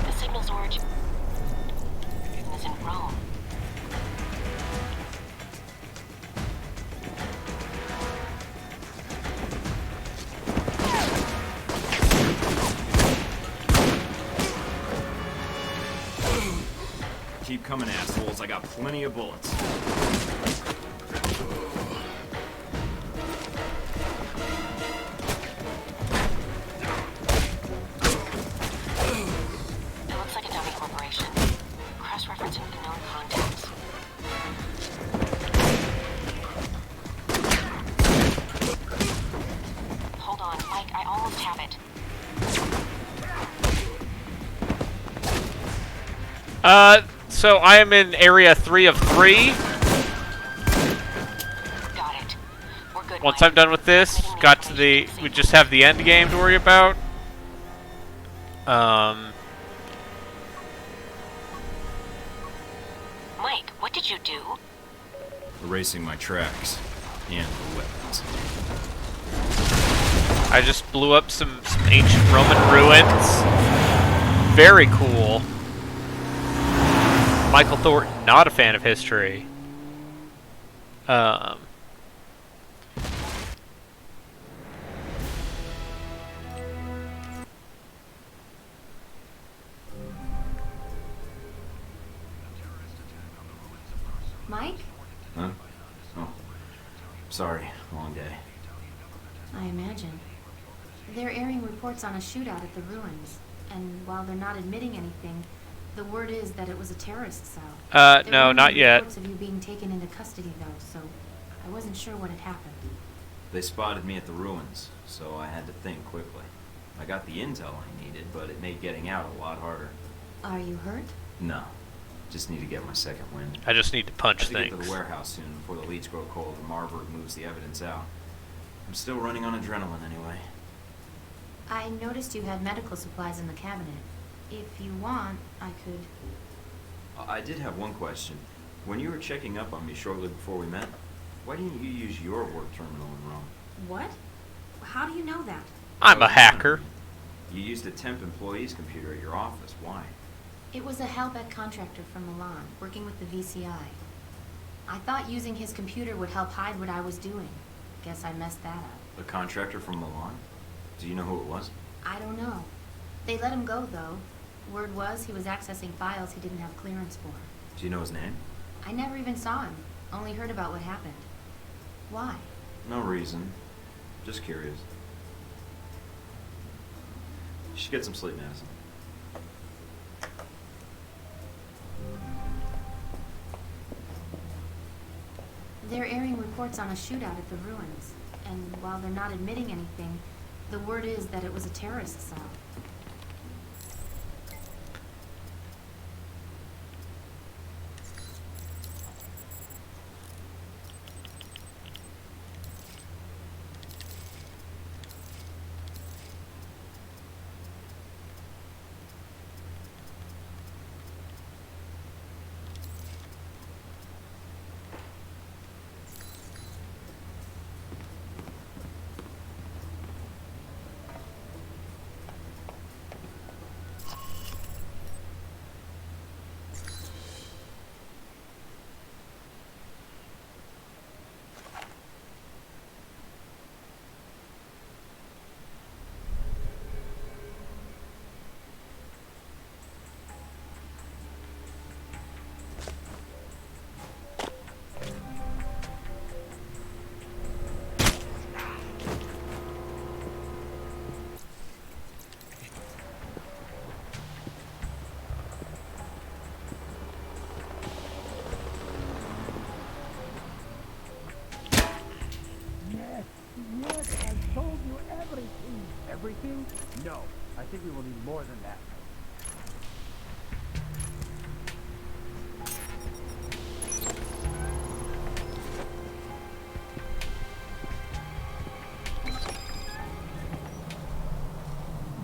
S2: The signal's origin is in Rome.
S3: Keep coming, assholes. I got plenty of bullets.
S2: It looks like a dummy corporation. Cross-referencing with known contacts. Hold on, Mike, I almost have it.
S1: So I am in area 3 of 3.
S2: Got it. We're
S1: once I'm done with this, we just have the end game to worry about.
S2: Mike, what did you do?
S3: Erasing my tracks and the weapons.
S1: I just blew up some ancient Roman ruins. Very cool. Michael Thornton, not a fan of history.
S7: Mike?
S3: Huh? Oh. Sorry, long day.
S7: I imagine. They're airing reports on a shootout at the ruins, and while they're not admitting anything, the word is that it was a terrorist cell.
S1: No, not yet.
S7: Reports of you being taken into custody, though, so I wasn't sure what had happened.
S3: They spotted me at the ruins, so I had to think quickly. I got the intel I needed, but it made getting out a lot harder.
S7: Are you hurt?
S3: No. Just need to get my second wind.
S1: I just need to punch
S3: I have to
S1: things.
S3: get to the warehouse soon before the leads grow cold and Marburg moves the evidence out. I'm still running on adrenaline anyway.
S7: I noticed you had medical supplies in the cabinet. If you want, I could...
S3: I did have one question. When you were checking up on me shortly before we met, why didn't you use your work terminal in Rome?
S7: What? How do you know that?
S1: I'm a hacker.
S3: You used a temp employee's computer at your office. Why?
S7: It was a Helbeck contractor from Milan, working with the VCI. I thought using his computer would help hide what I was doing. Guess I messed that up.
S3: A contractor from Milan? Do you know who it was?
S7: I don't know. They let him go, though. Word was he was accessing files he didn't have clearance for.
S3: Do you know his name?
S7: I never even saw him. Only heard about what happened. Why?
S3: No reason. Just curious. You should get some sleep, Madison.
S7: They're airing reports on a shootout at the ruins, and while they're not admitting anything, the word is that it was a terrorist cell.
S10: Everything? No. I think we will need more than that.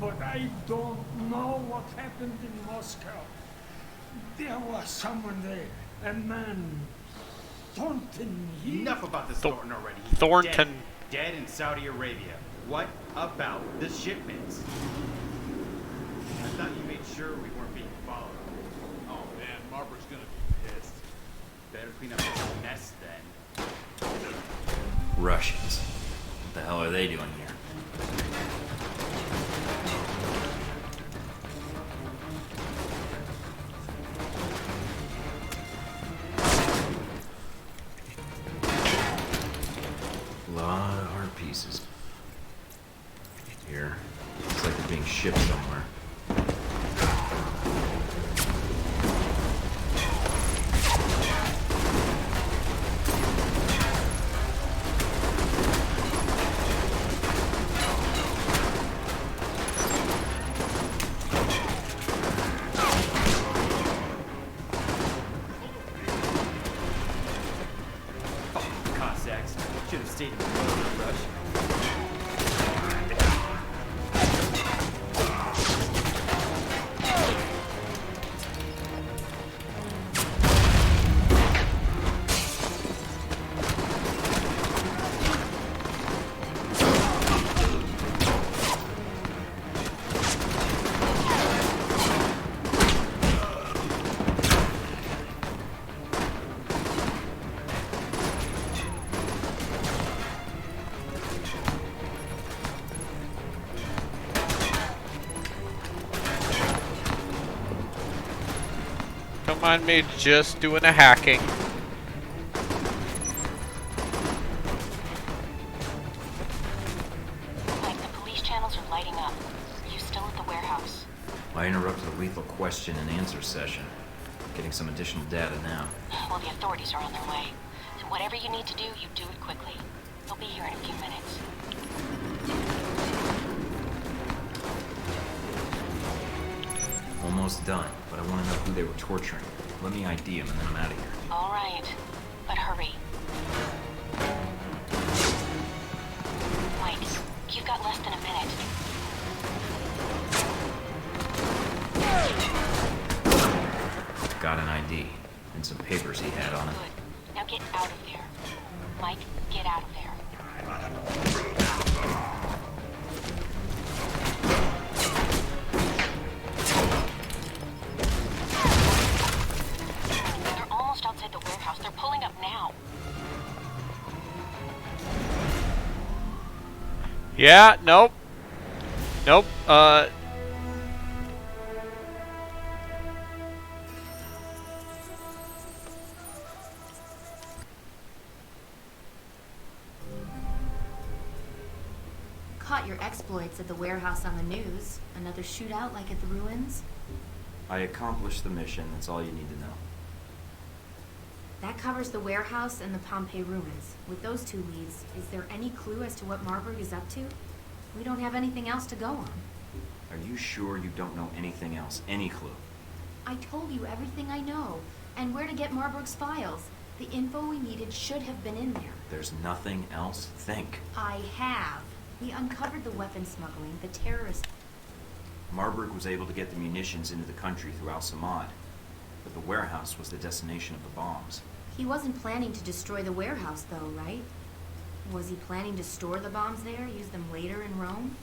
S11: But I don't know what happened in Moscow. There was someone there, a man. Thornton,
S12: Enough about this Thornton already. He's
S1: Thornton.
S12: Dead in Saudi Arabia. What about the shipments? I thought you made sure we weren't being followed.
S4: Oh man, Marburg's gonna be pissed.
S12: Better clean up this mess then.
S3: Russians. What the hell are they doing here? Lot of hard pieces. Here. Looks like they're being shipped somewhere.
S12: Cossacks should have stayed in the road.
S1: don't mind me just doing a hacking.
S2: Like, the police channels are lighting up. Are you still at the warehouse?
S3: I interrupted a lethal question and answer session. Getting some additional data now.
S2: Well, the authorities are on their way. So whatever you need to do, you do it quickly. They'll be here in a few minutes.
S3: Almost done, but I want to know who they were torturing. Let me ID them and then I'm out of here.
S2: All right, but hurry. Mike, you've got less than a minute.
S3: Got an ID and some papers he had on it.
S2: Good. Now get out of there. Mike, get out of there. They're almost outside the warehouse. They're pulling up now.
S1: Yeah, nope. Nope,
S7: Caught your exploits at the warehouse on the news. Another shootout like at the ruins?
S3: I accomplished the mission, that's all you need to know.
S7: That covers the warehouse and the Pompeii ruins. With those two leads, is there any clue as to what Marburg is up to? We don't have anything else to go on.
S3: Are you sure you don't know anything else? Any clue?
S7: I told you everything I know, and where to get Marburg's files. The info we needed should have been in there.
S3: There's nothing else? Think.
S7: I have. We uncovered the weapon smuggling, the terrorist...
S3: Marburg was able to get the munitions into the country through Al-Samad, but the warehouse was the destination of the bombs.
S7: He wasn't planning to destroy the warehouse, though, right? Was he planning to store the bombs there, use them later in Rome?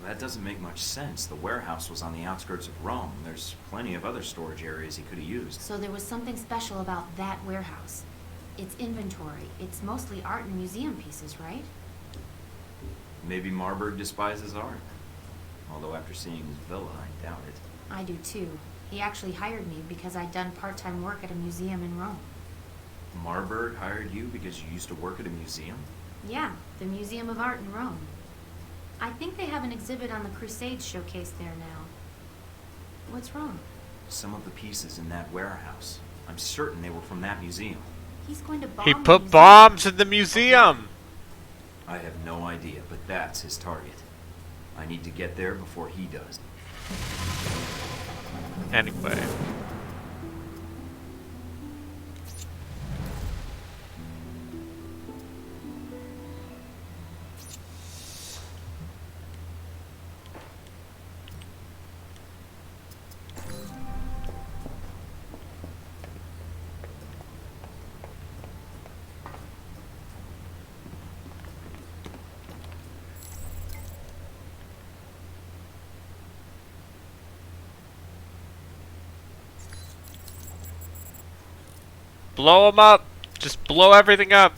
S3: That doesn't make much sense. The warehouse was on the outskirts of Rome. There's plenty of other storage areas he could have used.
S7: So there was something special about that warehouse. Its inventory. It's mostly art and museum pieces, right?
S3: Maybe Marburg despises art. Although after seeing his villa, I doubt it.
S7: I do too. He actually hired me because I'd done part-time work at a museum in Rome.
S3: Marburg hired you because you used to work at a museum?
S7: Yeah, the Museum of Art in Rome. I think they have an exhibit on the Crusades showcase there now. What's wrong?
S3: Some of the pieces in that warehouse. I'm certain they were from that museum.
S7: He's going to bomb
S1: he
S7: the
S1: put
S7: museum.
S1: bombs in the museum.
S3: I have no idea, but that's his target. I need to get there before he does.
S1: Anyway. Blow them up. Just blow everything up.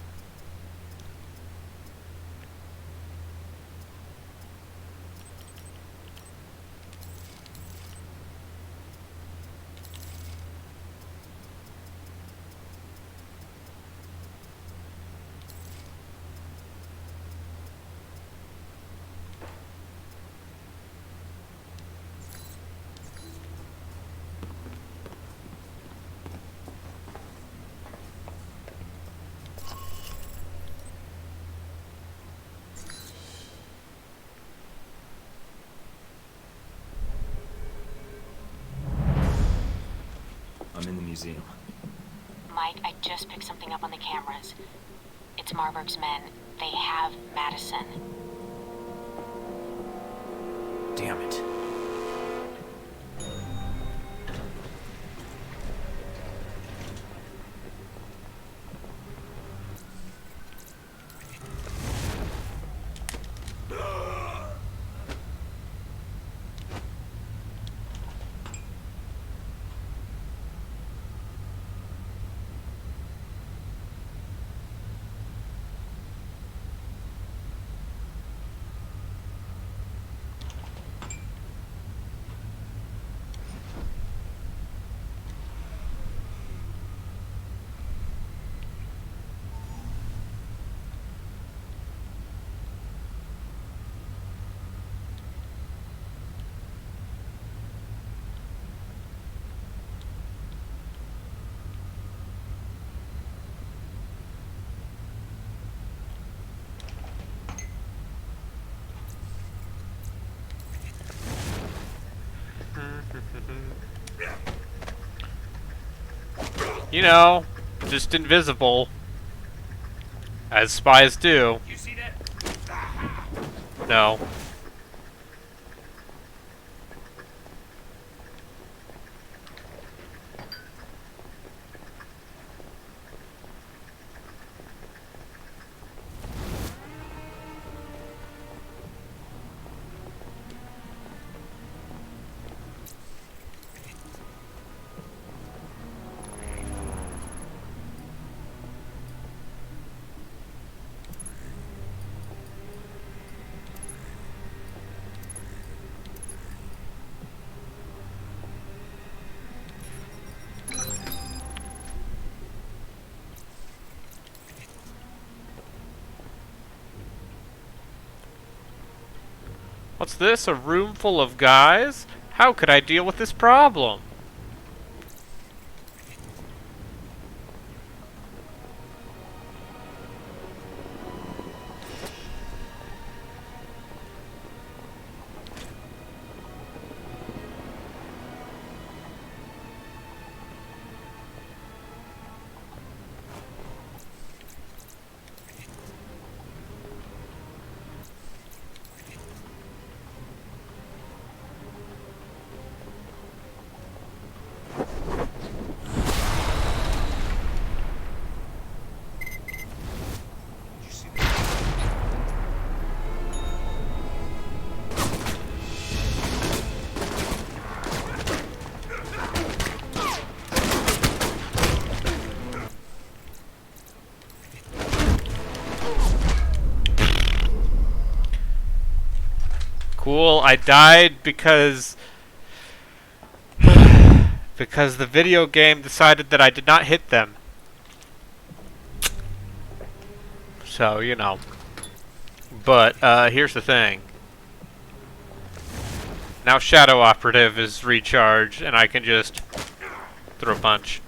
S3: I'm in the museum.
S2: Mike, I just picked something up on the cameras. It's Marburg's men. They have Madison.
S3: Damn it.
S1: You know, just invisible. As spies do.
S11: You see that?
S1: No. What's this? A room full of guys? How could I deal with this problem? Cool, I died because because the video game decided that I did not hit them. So, you know. But, here's the thing. Now Shadow Operative is recharged, and I can just throw a punch.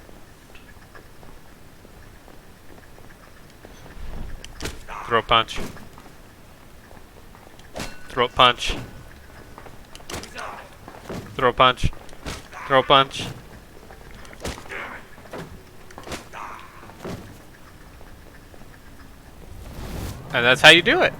S1: Throw a punch. Throw a punch. Throw a punch. Throw a punch. And that's how you do it.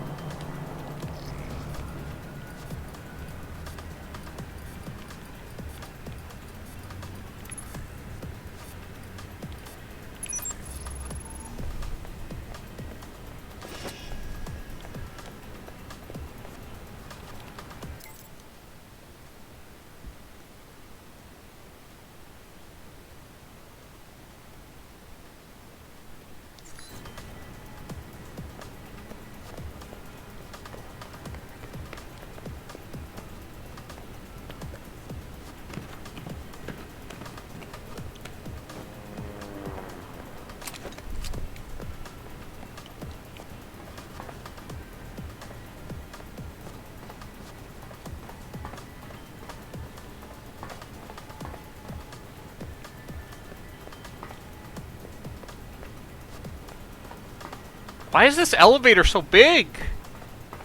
S1: Why is this elevator so big?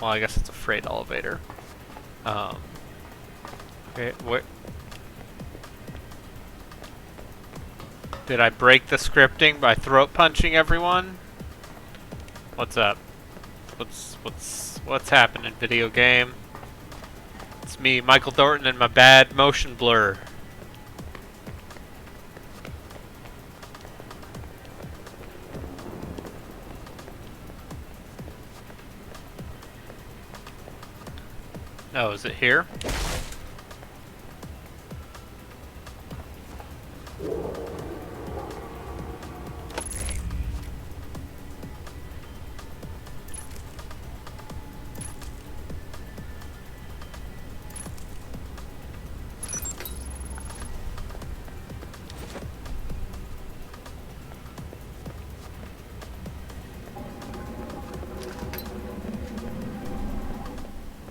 S1: Well, I guess it's a freight elevator. Okay, what? Did I break the scripting by throat punching everyone? What's up? What's happening, video game? It's me, Michael Thornton, and my bad motion blur. Oh, is it here?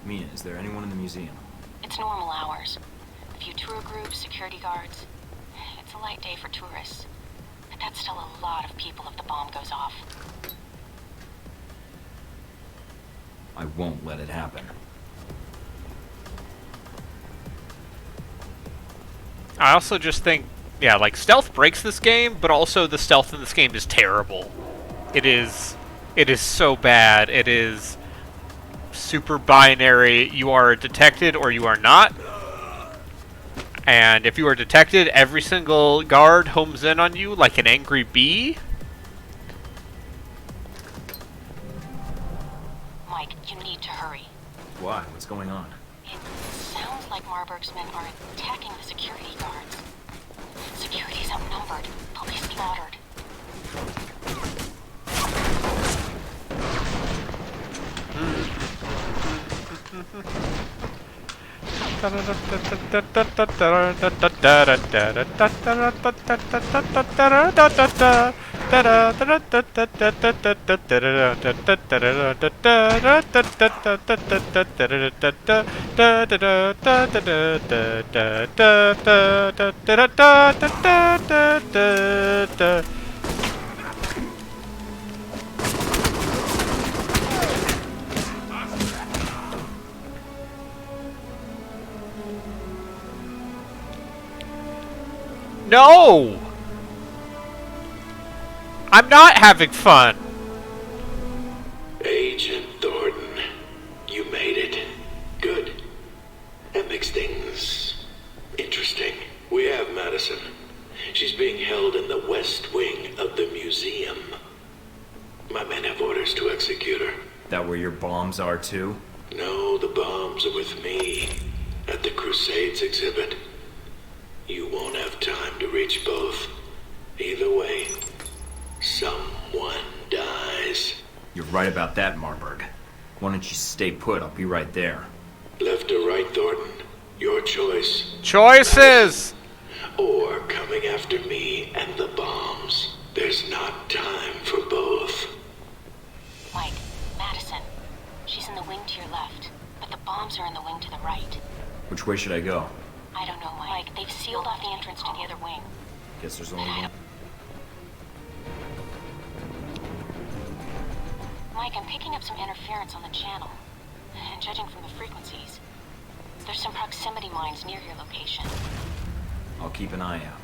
S3: Mia, is there anyone in the museum?
S2: It's normal hours. A few tour groups, security guards. It's a light day for tourists. But that's still a lot of people if the bomb goes off.
S3: I won't let it happen.
S1: I also just think, yeah, like, stealth breaks this game, but also the stealth in this game is terrible. It is so bad. It is super binary. You are detected or you are not. And if you are detected, every single guard homes in on you like an angry bee.
S2: Mike, you need to hurry.
S3: Why? What's going on?
S2: It sounds like Marburg's men are attacking the security guards. Security's outnumbered. They'll be slaughtered.
S1: No! I'm not having fun!
S5: Agent Thornton, you made it. Good. That makes things interesting. We have Madison. She's being held in the west wing of the museum. My men have orders to execute her.
S3: That where your bombs are too?
S5: No, the bombs are with me at the Crusades exhibit. You won't have time to reach both. Either way, someone dies.
S3: You're right about that, Marburg. Why don't you stay put? I'll be right there.
S5: Left or right, Thornton? Your choice.
S1: Choices!
S5: Or coming after me and the bombs. There's not time for both.
S2: Mike, Madison. She's in the wing to your left, but the bombs are in the wing to the right.
S3: Which way should I go?
S2: I don't know, Mike. They've sealed off the entrance to the other wing.
S3: Guess there's only one.
S2: Mike, I'm picking up some interference on the channel. And judging from the frequencies, there's some proximity mines near your location.
S3: I'll keep an eye out.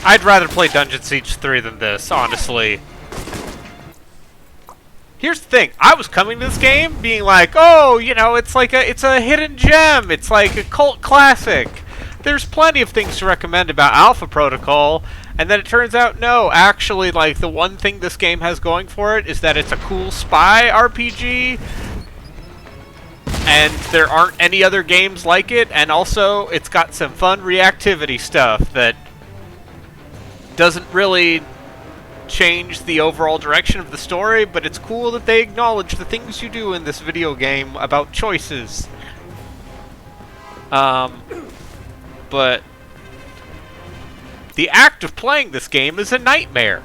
S1: I'd rather play Dungeon Siege 3 than this, honestly. Here's the thing, I was coming to this game being like, oh, you know, it's a hidden gem, it's like a cult classic. There's plenty of things to recommend about Alpha Protocol, and then it turns out, no, actually, like, the one thing this game has going for it is that it's a cool spy RPG, and there aren't any other games like it, and also, it's got some fun reactivity stuff that doesn't really change the overall direction of the story, but it's cool that they acknowledge the things you do in this video game about choices. But the act of playing this game is a nightmare.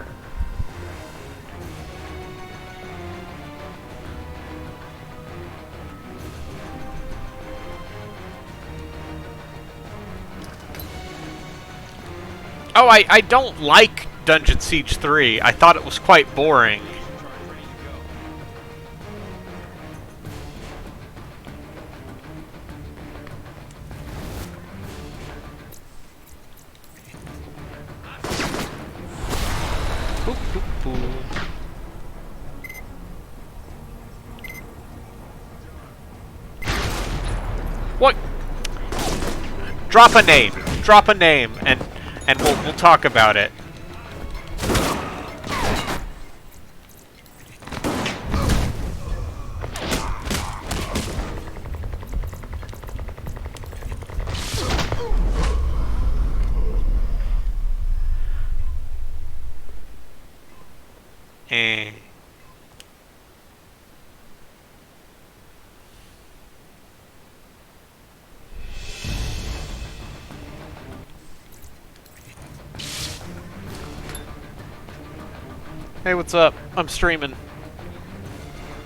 S1: Oh, I don't like Dungeon Siege 3. I thought it was quite boring. Boop, boop, boop. What? Drop a name. Drop a name, and we'll talk about it. Hey, what's up? I'm streaming.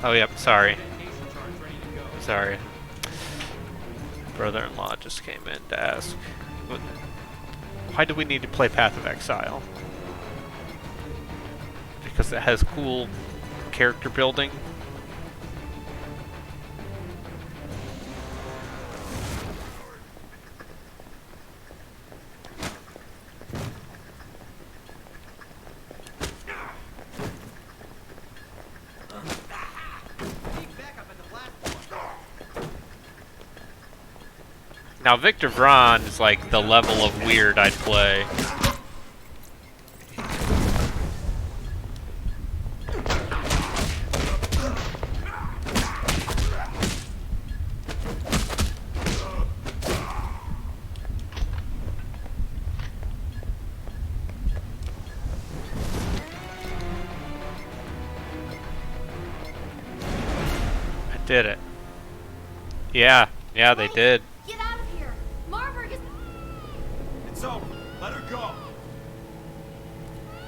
S1: Oh, yep, sorry. Sorry. Brother-in-law just came in to ask, why do we need to play Path of Exile? Because it has cool character building. Now, Victor Vron is like the level of weird I'd play. I did it. Yeah, they did.
S7: Get out of here! Marburg is...
S3: It's over. Let her go.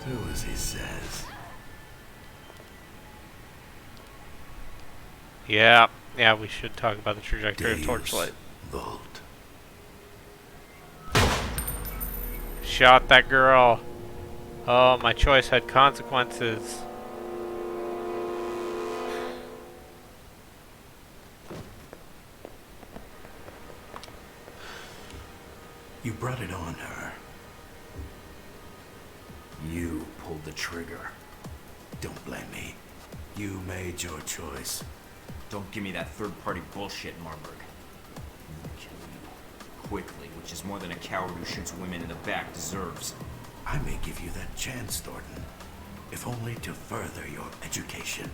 S5: Do as he says.
S1: Yeah, we should talk about the trajectory of
S5: Deus
S1: Torchlight.
S5: Vult.
S1: Shot that girl. Oh, my choice had consequences.
S5: You brought it on her. You pulled the trigger. Don't blame me. You made your choice.
S3: Don't give me that third-party bullshit, Marburg. I'm gonna kill you. Quickly, which is more than a coward who shoots women in the back deserves.
S5: I may give you that chance, Thornton, if only to further your education.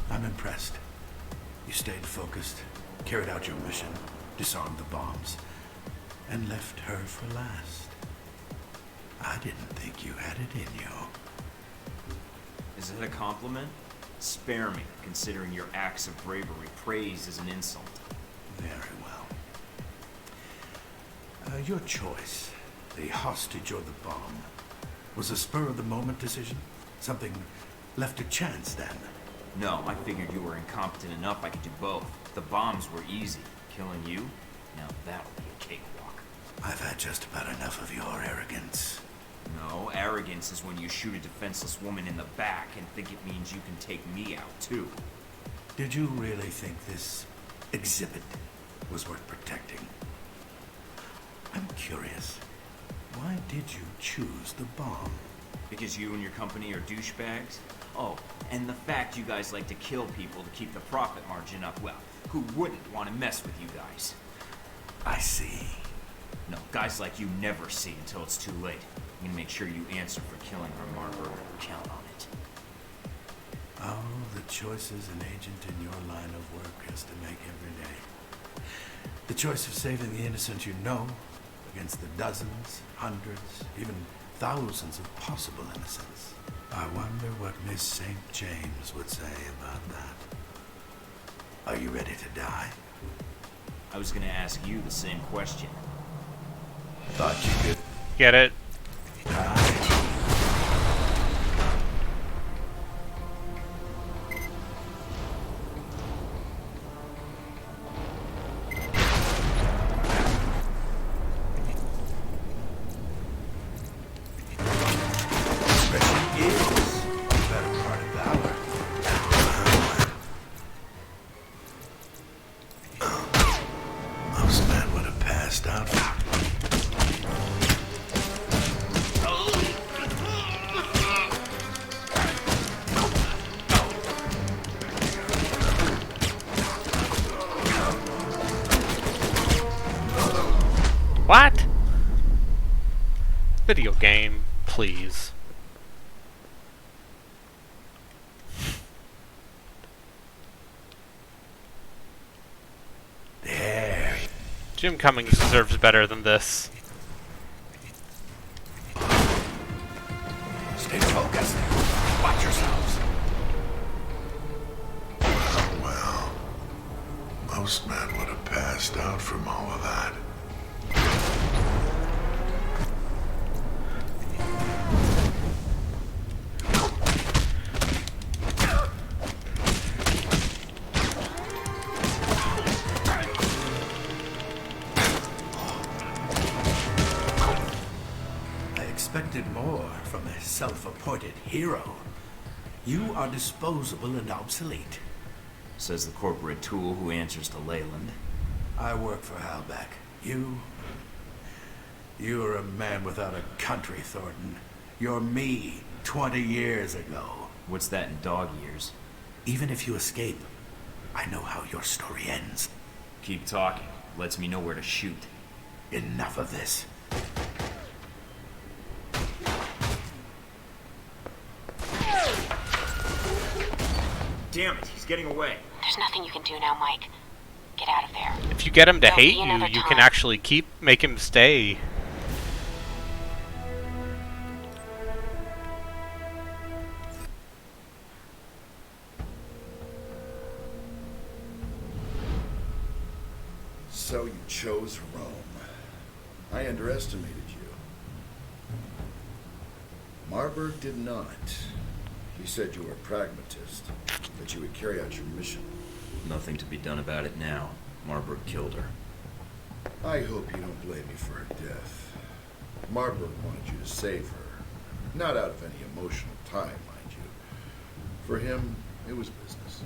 S5: I'm impressed. You stayed focused, carried out your mission, disarmed the bombs, and left her for last. I didn't think you had it in you.
S3: Is it a compliment? Spare me, considering your acts of bravery. Praise is an insult.
S5: Very well. Your choice, the hostage or the bomb, was a spur-of-the-moment decision? Something left to chance, then?
S3: No, I figured you were incompetent enough I could do both. The bombs were easy. Killing you? Now that'll be a cakewalk.
S5: I've had just about enough of your arrogance.
S3: No, arrogance is when you shoot a defenseless woman in the back and think it means you can take me out, too.
S5: Did you really think this exhibit was worth protecting? I'm curious. Why did you choose the bomb?
S3: Because you and your company are douchebags? Oh, and the fact you guys like to kill people to keep the profit margin up, well, who wouldn't want to mess with you guys?
S5: I see.
S3: No, guys like you never see until it's too late. I'm gonna make sure you answer for killing her, Marburg. Count on it.
S5: Oh, the choices an agent in your line of work has to make every day. The choice of saving the innocent you know against the dozens, hundreds, even thousands of possible innocents. I wonder what Miss St. James would say about that. Are you ready to die?
S3: I was gonna ask you the same question.
S5: Thought you could
S1: Get it?
S5: die?
S1: What? Video game, please.
S5: There.
S1: Jim Cummings deserves better than this.
S5: Stay focused. Watch yourselves.
S6: Well, most men would have passed out from all of that.
S5: self-appointed hero. You are disposable and obsolete.
S3: Says the corporate tool who answers to Leyland.
S5: I work for Halbeck. You're a man without a country, Thornton. You're me, 20 years ago.
S3: What's that in dog years?
S5: Even if you escape, I know how your story ends.
S3: Keep talking. Lets me know where to shoot.
S5: Enough of this.
S12: Damn it, he's getting away.
S2: There's nothing you can do now, Mike. Get out of there.
S1: If you get him to
S2: There'll
S1: hate
S2: be
S1: you,
S2: another
S1: you can
S2: time.
S1: actually make him stay.
S6: So you chose Rome. I underestimated you. Marburg did not. He said you were a pragmatist, that you would carry out your mission.
S3: Nothing to be done about it now. Marburg killed her.
S6: I hope you don't blame me for her death. Marburg wanted you to save her. Not out of any emotional tie, mind you. For him, it was business.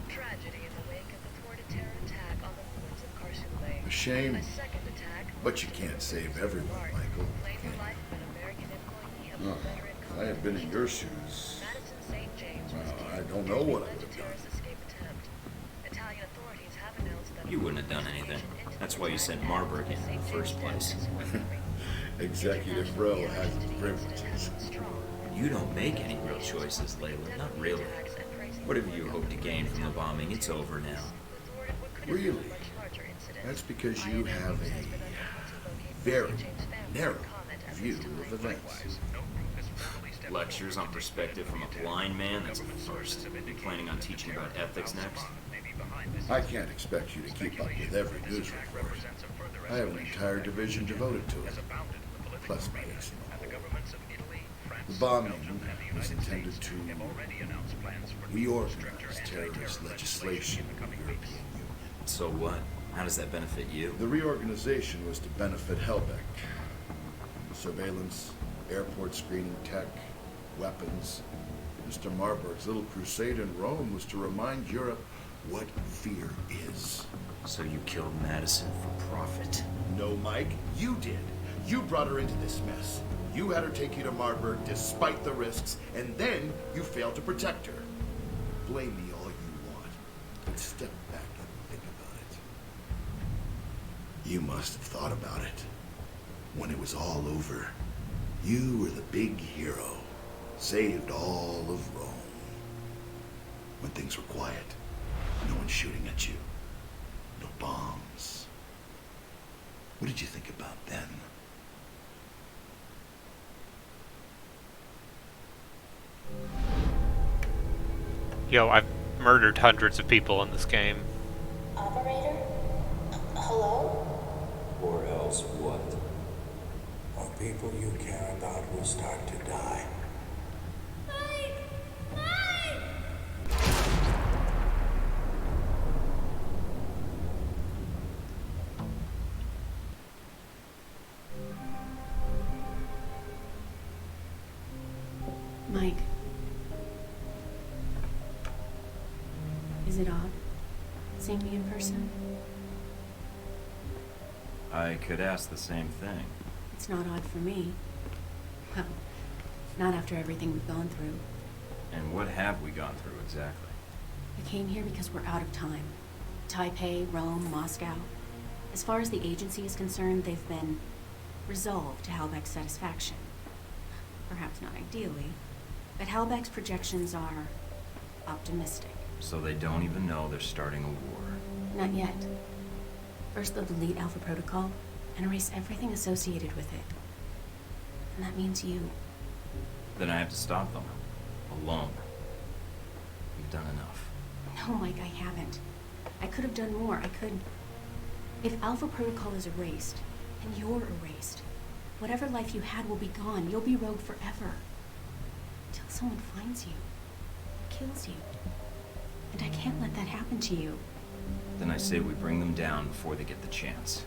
S13: Tragedy in the wake of the thwarted terror attack on the ruins of Karsule.
S6: A shame,
S13: A second attack.
S6: but you can't save everyone, Michael.
S13: Claimed
S6: Can
S13: the
S6: you?
S13: life of an American employee of
S6: Oh,
S13: the veteran
S6: if I had been in your shoes,
S13: Madison St. James was
S6: well, I
S13: killed
S6: don't know what I
S13: in
S6: would have
S13: a
S6: done.
S13: terrorist escape attempt. Italian authorities have announced that
S3: You wouldn't have done anything. That's why you sent Marburg in the first place.
S6: Executive Row has its privileges.
S3: You don't make any real choices, Leyland. Not really. Whatever you hope to gain from the bombing, it's over now.
S6: Really? That's because you have a very narrow view of events.
S3: Lectures on perspective from a blind man? That's a first. You planning on teaching about ethics next?
S6: I can't expect you to keep up with every news report. I have an entire division devoted to it. Plus my ace in the hole. The bombing was intended to reorganize terrorist legislation in the European Union.
S3: So what? How does that benefit you?
S6: The reorganization was to benefit Helbeck. Surveillance, airport screening tech, weapons. Mr. Marburg's little crusade in Rome was to remind Europe what fear is.
S3: So you killed Madison for profit?
S6: No, Mike, you did. You brought her into this mess. You had her take you to Marburg despite the risks, and then you failed to protect her. Blame me all you want, but step back and think about it. You must have thought about it. When it was all over, you were the big hero, saved all of Rome. When things were quiet, no one shooting at you, no bombs. What did you think about then?
S1: Yo, I've murdered hundreds of people in this game.
S2: Operator? Hello?
S14: Or else what? Or people you care about will start to die.
S7: Mike. Is it odd seeing me in person?
S3: I could ask the same thing.
S7: It's not odd for me. Well, not after everything we've gone through.
S3: And what have we gone through exactly?
S7: I came here because we're out of time. Taipei, Rome, Moscow. As far as the agency is concerned, they've been resolved to Halbeck's satisfaction. Perhaps not ideally, but Halbeck's projections are optimistic.
S3: So they don't even know they're starting a war.
S7: Not yet. First they'll delete Alpha Protocol and erase everything associated with it. And that means you.
S3: Then I have to stop them. Alone. You've done enough.
S7: No, Mike, I haven't. I could have done more. I could... If Alpha Protocol is erased, and you're erased, whatever life you had will be gone. You'll be rogue forever. Until someone finds you, kills you. And I can't let that happen to you.
S3: Then I say we bring them down before they get the chance.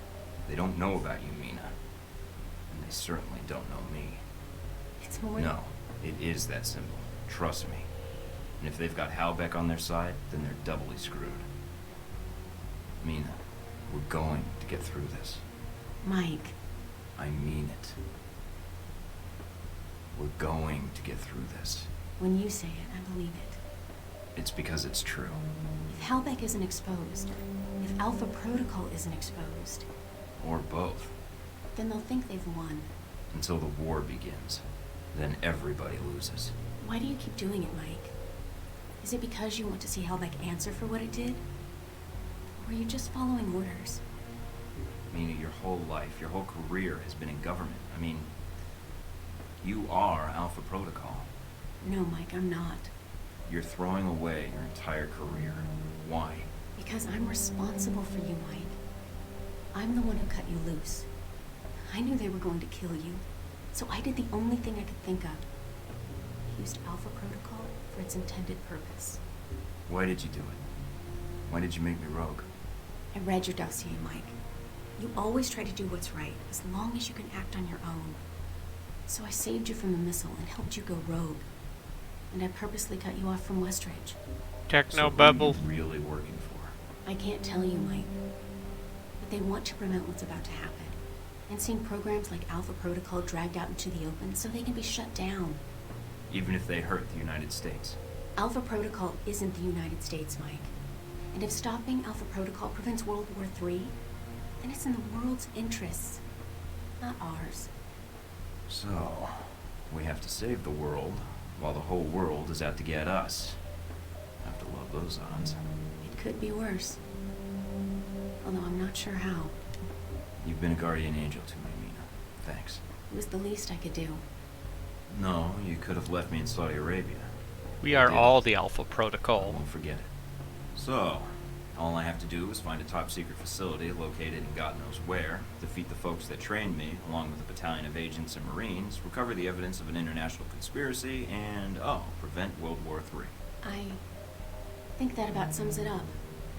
S3: They don't know about you, Mina. And they certainly don't know me.
S7: It's more...
S3: No, it is that simple. Trust me. And if they've got Halbeck on their side, then they're doubly screwed. Mina, we're going to get through this.
S7: Mike.
S3: I mean it. We're going to get through this.
S7: When you say it, I believe it.
S3: It's because it's true.
S7: If Halbeck isn't exposed, if Alpha Protocol isn't exposed...
S3: Or both.
S7: Then they'll think they've won.
S3: Until the war begins. Then everybody loses.
S7: Why do you keep doing it, Mike? Is it because you want to see Halbeck answer for what it did? Or are you just following orders?
S3: Mina, your whole life, your whole career has been in government. I mean, you are Alpha Protocol.
S7: No, Mike, I'm not.
S3: You're throwing away your entire career. Why?
S7: Because I'm responsible for you, Mike. I'm the one who cut you loose. I knew they were going to kill you, so I did the only thing I could think of. I used Alpha Protocol for its intended purpose.
S3: Why did you do it? Why did you make me rogue?
S7: I read your dossier, Mike. You always try to do what's right, as long as you can act on your own. So I saved you from the missile and helped you go rogue. And I purposely cut you off from Westridge.
S1: Techno
S3: So
S1: bubble.
S3: who are you really working for?
S7: I can't tell you, Mike. But they want to prevent what's about to happen. And seeing programs like Alpha Protocol dragged out into the open so they can be shut down.
S3: Even if they hurt the United States.
S7: Alpha Protocol isn't the United States, Mike. And if stopping Alpha Protocol prevents World War III, then it's in the world's interests, not ours.
S3: So, we have to save the world, while the whole world is out to get us. I have to love those odds.
S7: It could be worse. Although I'm not sure how.
S3: You've been a guardian angel to me, Mina. Thanks.
S7: It was the least I could do.
S3: No, you could have left me in Saudi Arabia.
S1: We are
S3: did.
S1: all the Alpha
S3: I
S1: Protocol.
S3: won't forget it. So, all I have to do is find a top-secret facility located in God knows where, defeat the folks that trained me, along with a battalion of agents and Marines, recover the evidence of an international conspiracy, and, prevent World War III.
S7: I think that about sums it up.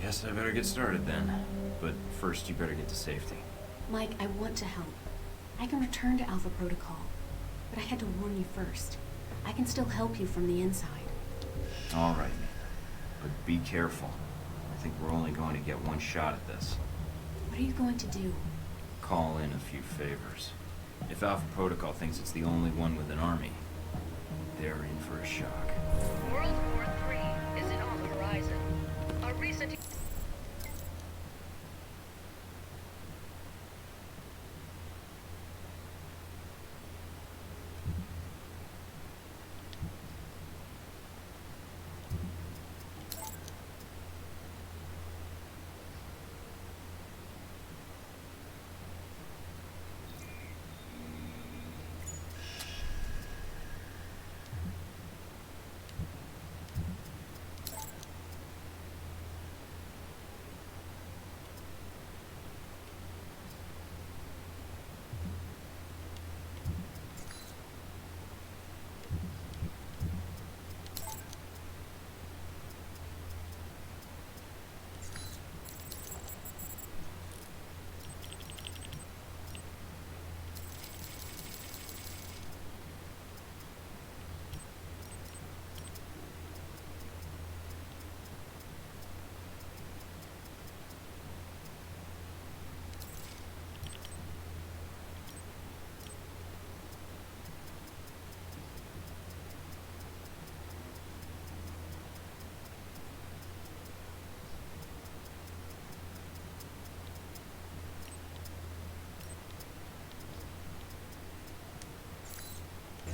S3: Guess I better get started then. But first, you better get to safety.
S7: Mike, I want to help. I can return to Alpha Protocol, but I had to warn you first. I can still help you from the inside.
S3: All right, Mina. But be careful. I think we're only going to get one shot at this.
S7: What are you going to do?
S3: Call in a few favors. If Alpha Protocol thinks it's the only one with an army, they're in for a shock.
S13: World War III isn't on the horizon. A recent...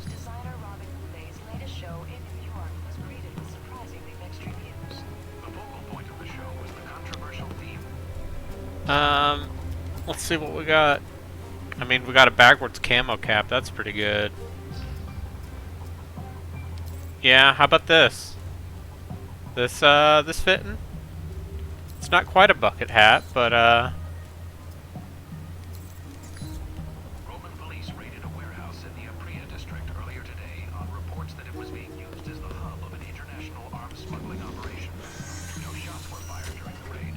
S13: Designer Robin Goulet's latest show in New York was greeted with surprisingly mixed reviews.
S9: The focal point of the show was the controversial theme.
S1: Let's see what we got. I mean, we got a backwards camo cap. That's pretty good. Yeah, how about this? This fitting? It's not quite a bucket hat, but,
S9: Roman police raided a warehouse in the Apria district earlier today on reports that it was being used as the hub of an international arms smuggling operation. No shots were fired during the raid.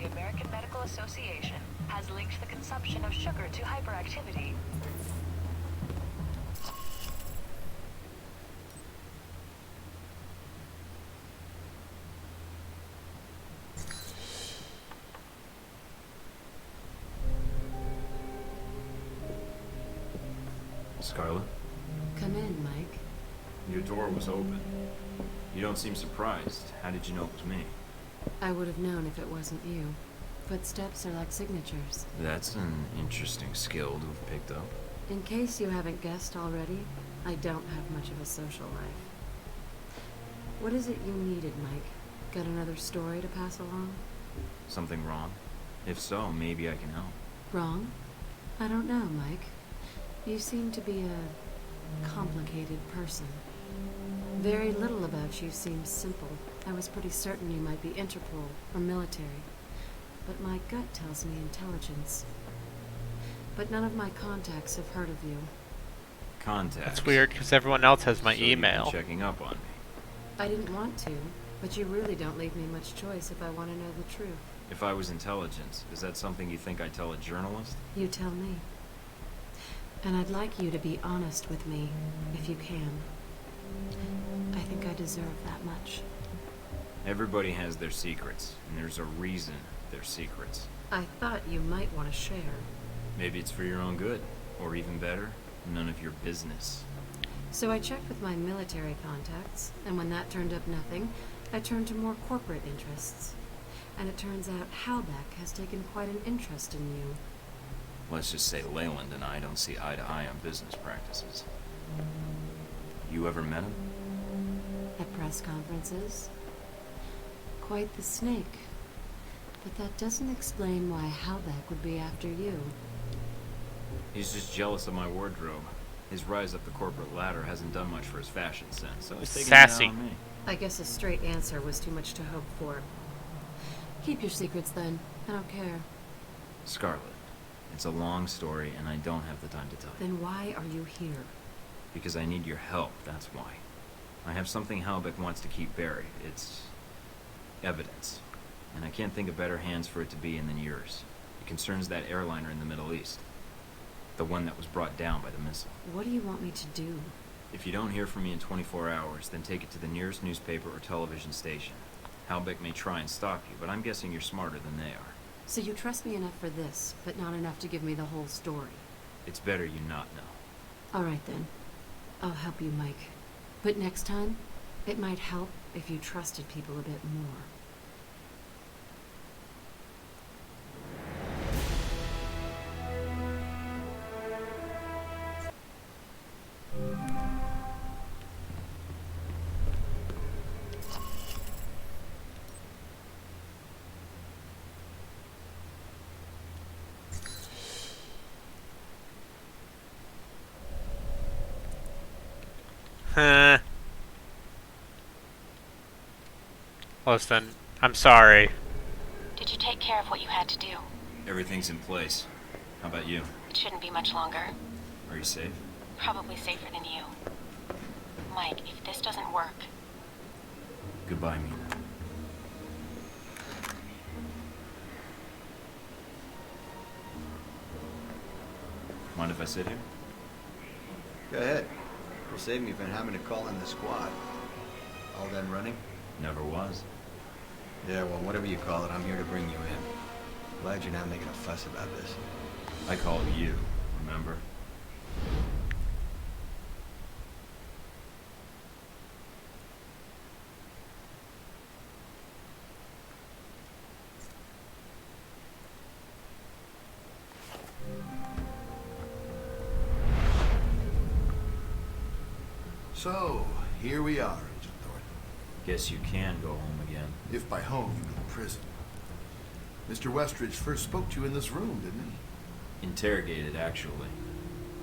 S13: the American Medical Association has linked the consumption of sugar to hyperactivity.
S3: Scarlet,
S15: Come in, Mike.
S3: your door was open. You don't seem surprised. How did you know it was me?
S15: I would have known if it wasn't you. Footsteps are like signatures.
S3: That's an interesting skill to have picked up.
S15: In case you haven't guessed already, I don't have much of a social life. What is it you needed, Mike? Got another story to pass along?
S3: Something wrong? If so, maybe I can help.
S15: Wrong? I don't know, Mike. You seem to be a complicated person. Very little about you seems simple. I was pretty certain you might be Interpol or military. But my gut tells me intelligence. But none of my contacts have heard of you.
S3: Contacts?
S1: That's weird, because everyone else has my email.
S3: You've been checking up on me.
S15: I didn't want to, but you really don't leave me much choice if I want to know the truth.
S3: If I was intelligence, is that something you think I'd tell a journalist?
S15: You tell me. And I'd like you to be honest with me, if you can. I think I deserve that much.
S3: Everybody has their secrets, and there's a reason they're secrets.
S15: I thought you might want to share.
S3: Maybe it's for your own good, or even better, none of your business.
S15: So I checked with my military contacts, and when that turned up nothing, I turned to more corporate interests. And it turns out Halbeck has taken quite an interest in you.
S3: Let's just say Leyland and I don't see eye to eye on business practices. You ever met him?
S15: At press conferences. Quite the snake. But that doesn't explain why Halbeck would be after you.
S3: He's just jealous of my wardrobe. His rise up the corporate ladder hasn't done much for his fashion sense, so he's taking it out on me.
S15: I guess a straight answer was too much to hope for. Keep your secrets then. I don't care.
S3: Scarlet, it's a long story and I don't have the time to tell you.
S15: Then why are you here?
S3: Because I need your help, that's why. I have something Halbeck wants to keep buried. It's evidence. And I can't think of better hands for it to be in than yours. It concerns that airliner in the Middle East. The one that was brought down by the missile.
S15: What do you want me to do?
S3: If you don't hear from me in 24 hours, then take it to the nearest newspaper or television station. Halbeck may try and stop you, but I'm guessing you're smarter than they are.
S15: So you trust me enough for this, but not enough to give me the whole story.
S3: It's better you not know.
S15: All right then. I'll help you, Mike. But next time, it might help if you trusted people a bit more.
S1: Listen, I'm sorry.
S2: Did you take care of what you had to do?
S3: Everything's in place. How about you?
S2: It shouldn't be much longer.
S3: Are you safe?
S2: Probably safer than you. Mike, if this doesn't work...
S3: Goodbye, Mina. Mind if I sit here?
S16: Go ahead. It'll save me from having to call in the squad. All done running?
S3: Never was.
S16: Yeah, well, whatever you call it, I'm here to bring you in. Glad you're not making a fuss about this.
S3: I call you, remember?
S6: So, here we are, Agent Thornton.
S3: Guess you can go home again.
S6: If by home you mean prison. Mr. Westridge first spoke to you in this room, didn't he?
S3: Interrogated, actually.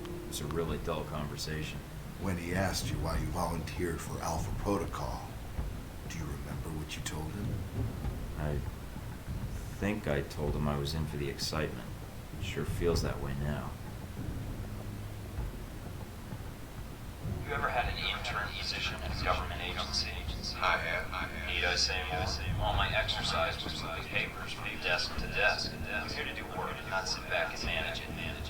S3: It was a really dull conversation.
S6: When he asked you why you volunteered for Alpha Protocol, do you remember what you told him?
S3: I think I told him I was in for the excitement. It sure feels that way now.
S17: You ever had an intern position at a government agency? Need I say more? All my exercise was moving papers from desk to desk. I'm here to do work, not sit back and manage it.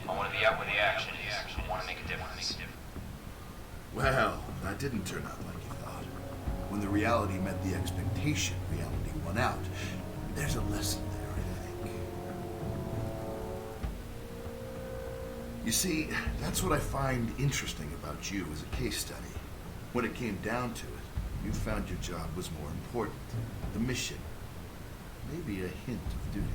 S17: I want to be out where the action is. I want to make a difference.
S6: Well, that didn't turn out like you thought. When the reality met the expectation, reality won out. There's a lesson there, I think. You see, that's what I find interesting about you as a case study. When it came down to it, you found your job was more important. The mission. Maybe a hint of duty.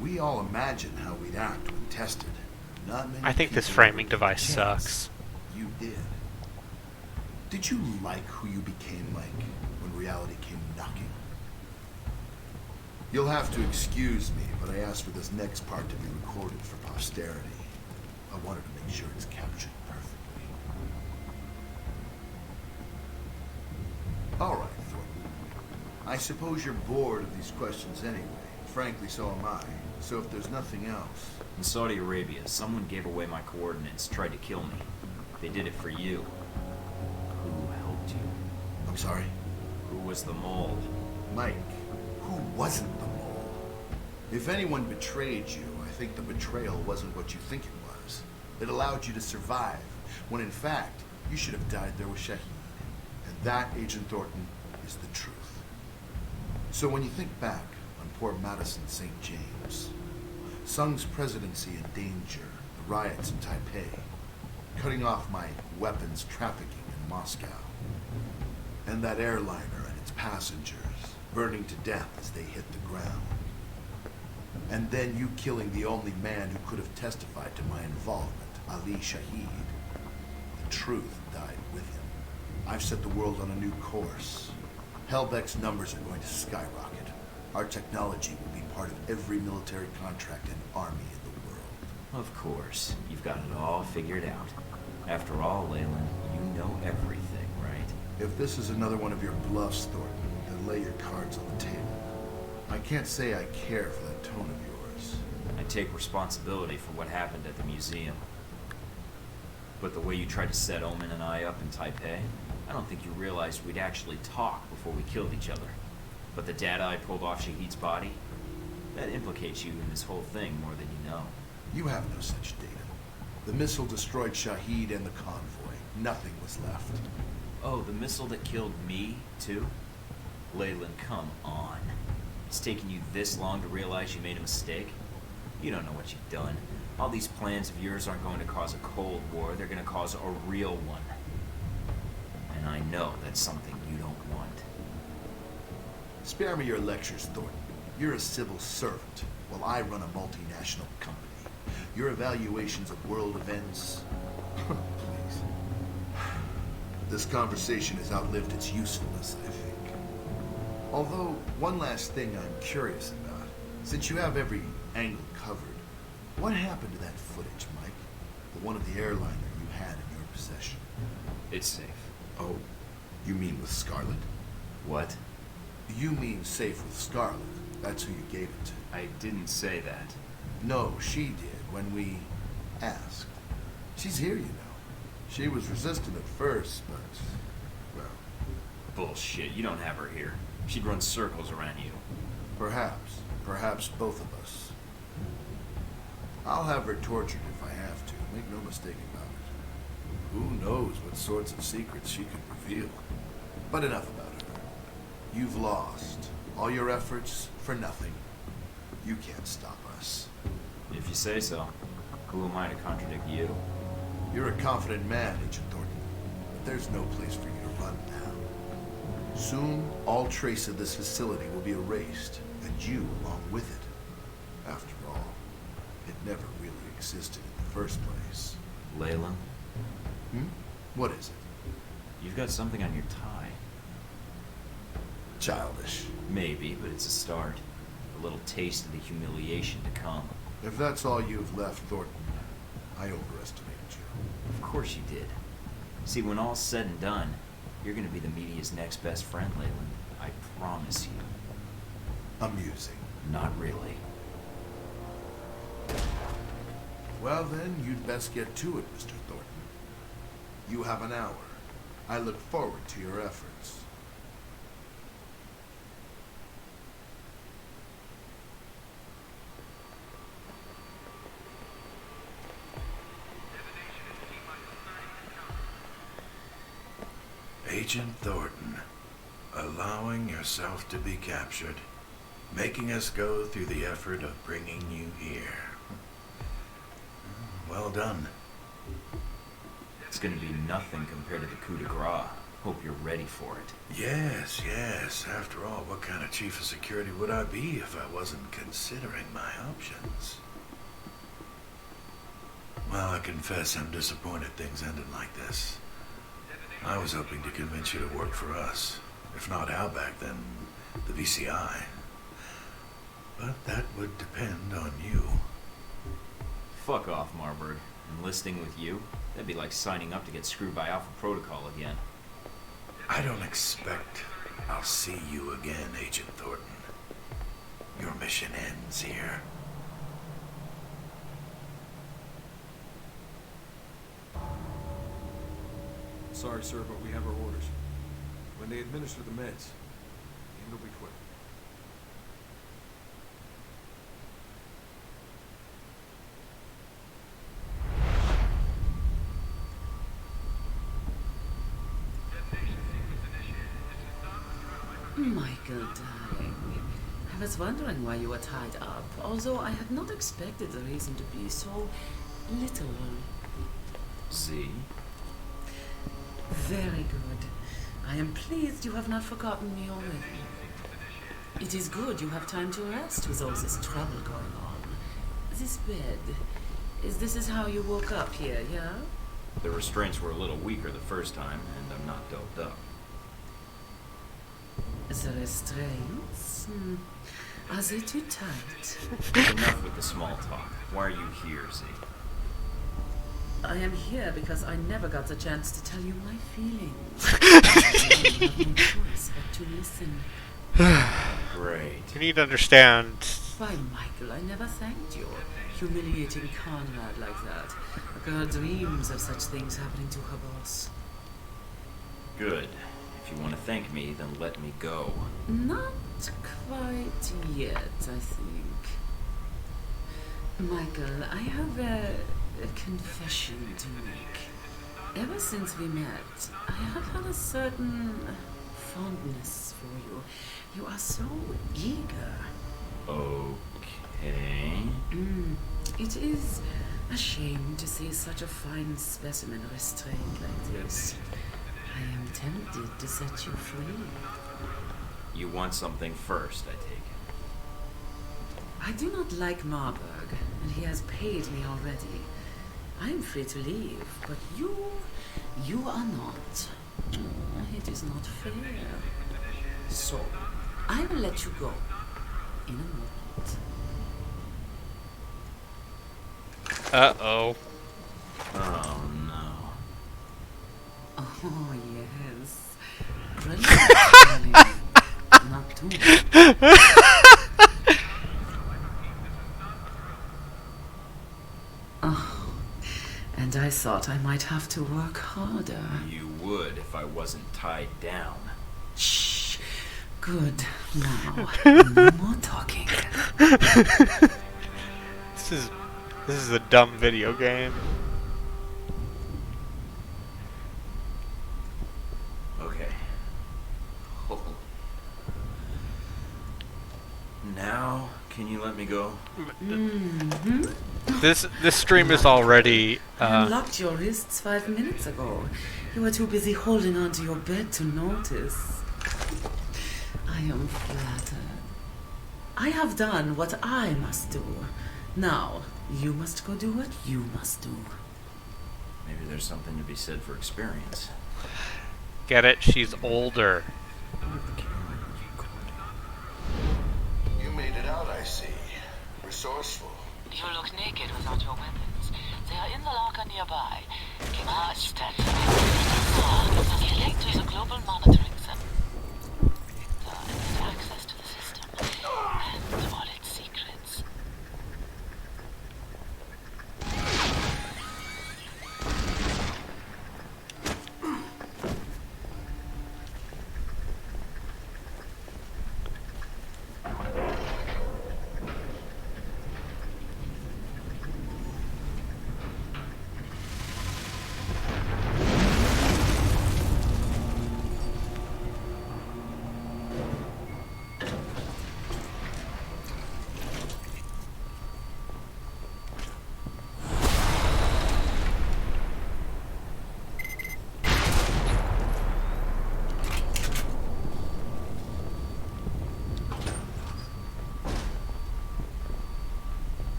S6: We all imagine how we'd act when tested. Not many
S1: I think this
S6: people
S1: framing
S6: ever
S1: device
S6: get a chance.
S1: sucks.
S6: You did. Did you like who you became, Mike, when reality came knocking? You'll have to excuse me, but I asked for this next part to be recorded for posterity. I wanted to make sure it's captured perfectly. All right, Thornton. I suppose you're bored of these questions anyway. Frankly, so am I. So if there's nothing else...
S3: In Saudi Arabia, someone gave away my coordinates, tried to kill me. They did it for you. Who helped you?
S6: I'm sorry?
S3: Who was the mole?
S6: Mike, who wasn't the mole? If anyone betrayed you, I think the betrayal wasn't what you think it was. It allowed you to survive, when in fact, you should have died there with Shahid. And that, Agent Thornton, is the truth. So when you think back on poor Madison St. James, Sung's presidency in danger, the riots in Taipei, cutting off my weapons trafficking in Moscow, and that airliner and its passengers burning to death as they hit the ground. And then you killing the only man who could have testified to my involvement, Ali Shahid. The truth died with him. I've set the world on a new course. Helbeck's numbers are going to skyrocket. Our technology will be part of every military contract and army in the world.
S3: Of course. You've got it all figured out. After all, Leyland, you know everything, right?
S6: If this is another one of your bluffs, Thornton, then lay your cards on the table. I can't say I care for that tone of yours.
S3: I take responsibility for what happened at the museum. But the way you tried to set Omen and I up in Taipei, I don't think you realized we'd actually talk before we killed each other. But the data I pulled off Shahid's body, that implicates you in this whole thing more than you know.
S6: You have no such data. The missile destroyed Shahid and the convoy. Nothing was left.
S3: Oh, the missile that killed me, too? Leyland, come on. It's taken you this long to realize you made a mistake? You don't know what you've done. All these plans of yours aren't going to cause a Cold War, they're going to cause a real one. And I know that's something you don't want.
S6: Spare me your lectures, Thornton. You're a civil servant, while I run a multinational company. Your evaluations of world events... Please. This conversation has outlived its usefulness, I think. Although, one last thing I'm curious about. Since you have every angle covered, what happened to that footage, Mike? The one of the airliner you had in your possession?
S3: It's safe.
S6: Oh, you mean with Scarlet?
S3: What?
S6: You mean safe with Scarlet. That's who you gave it to.
S3: I didn't say that.
S6: No, she did when we asked. She's here, you know. She was resistant at first, but, well...
S3: Bullshit, you don't have her here. She'd run circles around you.
S6: Perhaps. Perhaps both of us. I'll have her tortured if I have to. Make no mistake about it. Who knows what sorts of secrets she could reveal. But enough about her. You've lost. All your efforts for nothing. You can't stop us.
S3: If you say so. Who am I to contradict you?
S6: You're a confident man, Agent Thornton. But there's no place for you to run now. Soon, all trace of this facility will be erased, and you along with it. After all, it never really existed in the first place.
S3: Leyland?
S6: What is it?
S3: You've got something on your tie.
S6: Childish.
S3: Maybe, but it's a start. A little taste of the humiliation to come.
S6: If that's all you've left, Thornton, I overestimated you.
S3: Of course you did. See, when all's said and done, you're gonna be the media's next best friend, Leyland. I promise you.
S6: Amusing.
S3: Not really.
S6: Well then, you'd best get to it, Mr. Thornton. You have an hour. I look forward to your efforts. Agent Thornton, allowing yourself to be captured, making us go through the effort of bringing you here. Well done.
S3: It's gonna be nothing compared to the coup de grace. Hope you're ready for it.
S6: Yes, yes. After all, what kind of chief of security would I be if I wasn't considering my options? Well, I confess I'm disappointed things ended like this. I was hoping to convince you to work for us. If not Outback, then the VCI. But that would depend on you.
S3: Fuck off, Marburg. Enlisting with you? That'd be like signing up to get screwed by Alpha Protocol again.
S6: I don't expect I'll see you again, Agent Thornton. Your mission ends here.
S4: Sorry, sir, but we have our orders. When they administer the meds, the end will be quick.
S18: Michael, darling. I was wondering why you were tied up, although I had not expected the reason to be so literal.
S3: See?
S18: Very good. I am pleased you have not forgotten me already. It is good you have time to rest with all this trouble going on. This bed, this is how you woke up here, yeah?
S3: The restraints were a little weaker the first time, and I'm not doped up.
S18: The restraints? Are they too tight?
S3: Enough with the small talk. Why are you here, Z?
S18: I am here because I never got the chance to tell you my feelings. I have no choice but to listen.
S3: Great.
S1: You need to understand.
S18: Why, Michael, I never thanked you. Humiliating Conrad like that. A girl dreams of such things happening to her boss.
S3: Good. If you want to thank me, then let me go.
S18: Not quite yet, I think. Michael, I have a confession to make. Ever since we met, I have had a certain fondness for you. You are so eager.
S3: Okay.
S18: It is a shame to see such a fine specimen restrained like this. I am tempted to set you free.
S3: You want something first, I take it.
S18: I do not like Marburg, and he has paid me already. I am free to leave, but you are not. It is not fair. So, I will let you go in a moment.
S1: Uh-oh.
S3: Oh, no.
S18: Oh, yes. Relax, darling. Not too much. Oh, and I thought I might have to work harder.
S3: You would if I wasn't tied down.
S18: Shh. Good. Now, no more talking.
S1: This is a dumb video game.
S3: Okay. Now, can you let me go?
S1: This stream is already.
S18: I unlocked your wrists 5 minutes ago. You were too busy holding onto your bed to notice. I am flattered. I have done what I must do. Now, you must go do what you must do.
S3: Maybe there's something to be said for experience.
S1: Get it? She's older.
S6: You made it out, I see. Resourceful.
S8: You look naked without your weapons. They are in the locker nearby. You must select to the global monitoring center and get access to the system and all its secrets.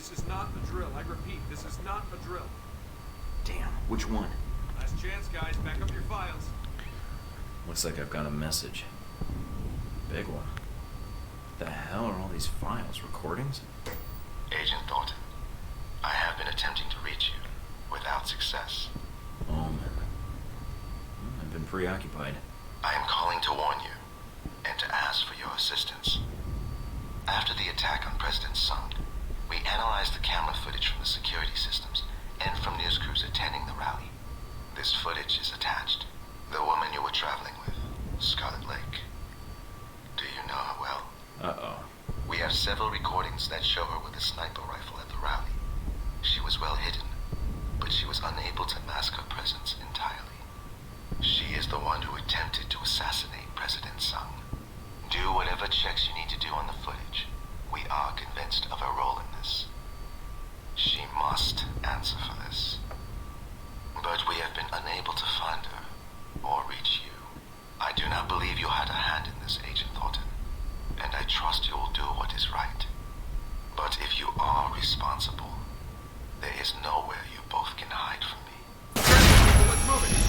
S4: This is not a drill. I repeat, this is not a drill.
S3: Damn, which one?
S4: Last chance, guys. Back up your files.
S3: Looks like I've got a message. Big one. The hell are all these files? Recordings?
S6: Agent Thornton, I have been attempting to reach you, without success.
S3: Oh, man. I've been preoccupied.
S6: I am calling to warn you, and to ask for your assistance. After the attack on President Sung, we analyzed the camera footage from the security systems and from news crews attending the rally. This footage is attached. The woman you were traveling with, Scarlet Lake. Do you know her well?
S3: Uh-oh.
S6: We have several recordings that show her with a sniper rifle at the rally. She was well hidden, but she was unable to mask her presence entirely. She is the one who attempted to assassinate President Sung. Do whatever checks you need to do on the footage. We are convinced of her role in this. She must answer for this. But we have been unable to find her or reach you. I do not believe you had a hand in this, Agent Thornton, and I trust you will do what is right. But if you are responsible, there is nowhere you both can hide from me.
S4: Let's move it.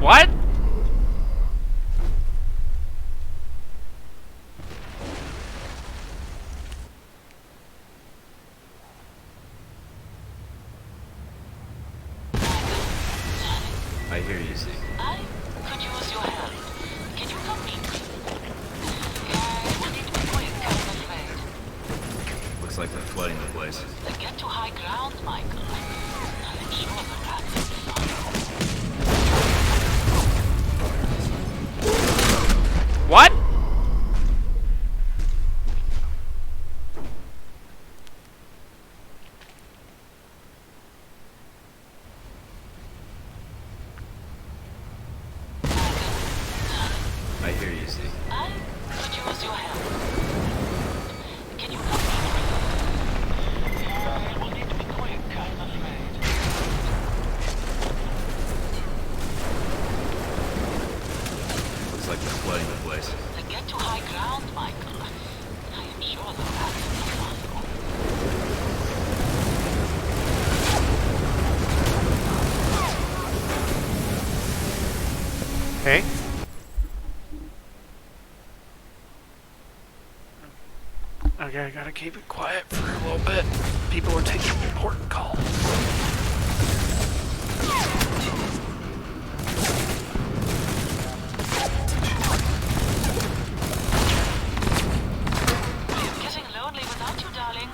S1: What?
S3: I hear you, Z.
S8: I could use your help. Can you come meet me? It will need to be quick, I'm afraid.
S3: Looks like they're flooding the place.
S8: Then get to high ground, Michael. I'm sure the rats will follow.
S1: What?
S3: I hear you, Z.
S8: I could use your help. Can you come meet me? It will need to be quick, I'm afraid.
S3: Looks like they're flooding the place.
S8: Then get to high ground, Michael. I am sure the rats will follow.
S1: Okay. Okay, I gotta keep it quiet for a little bit. People are taking important calls.
S8: Getting lonely without you, darling.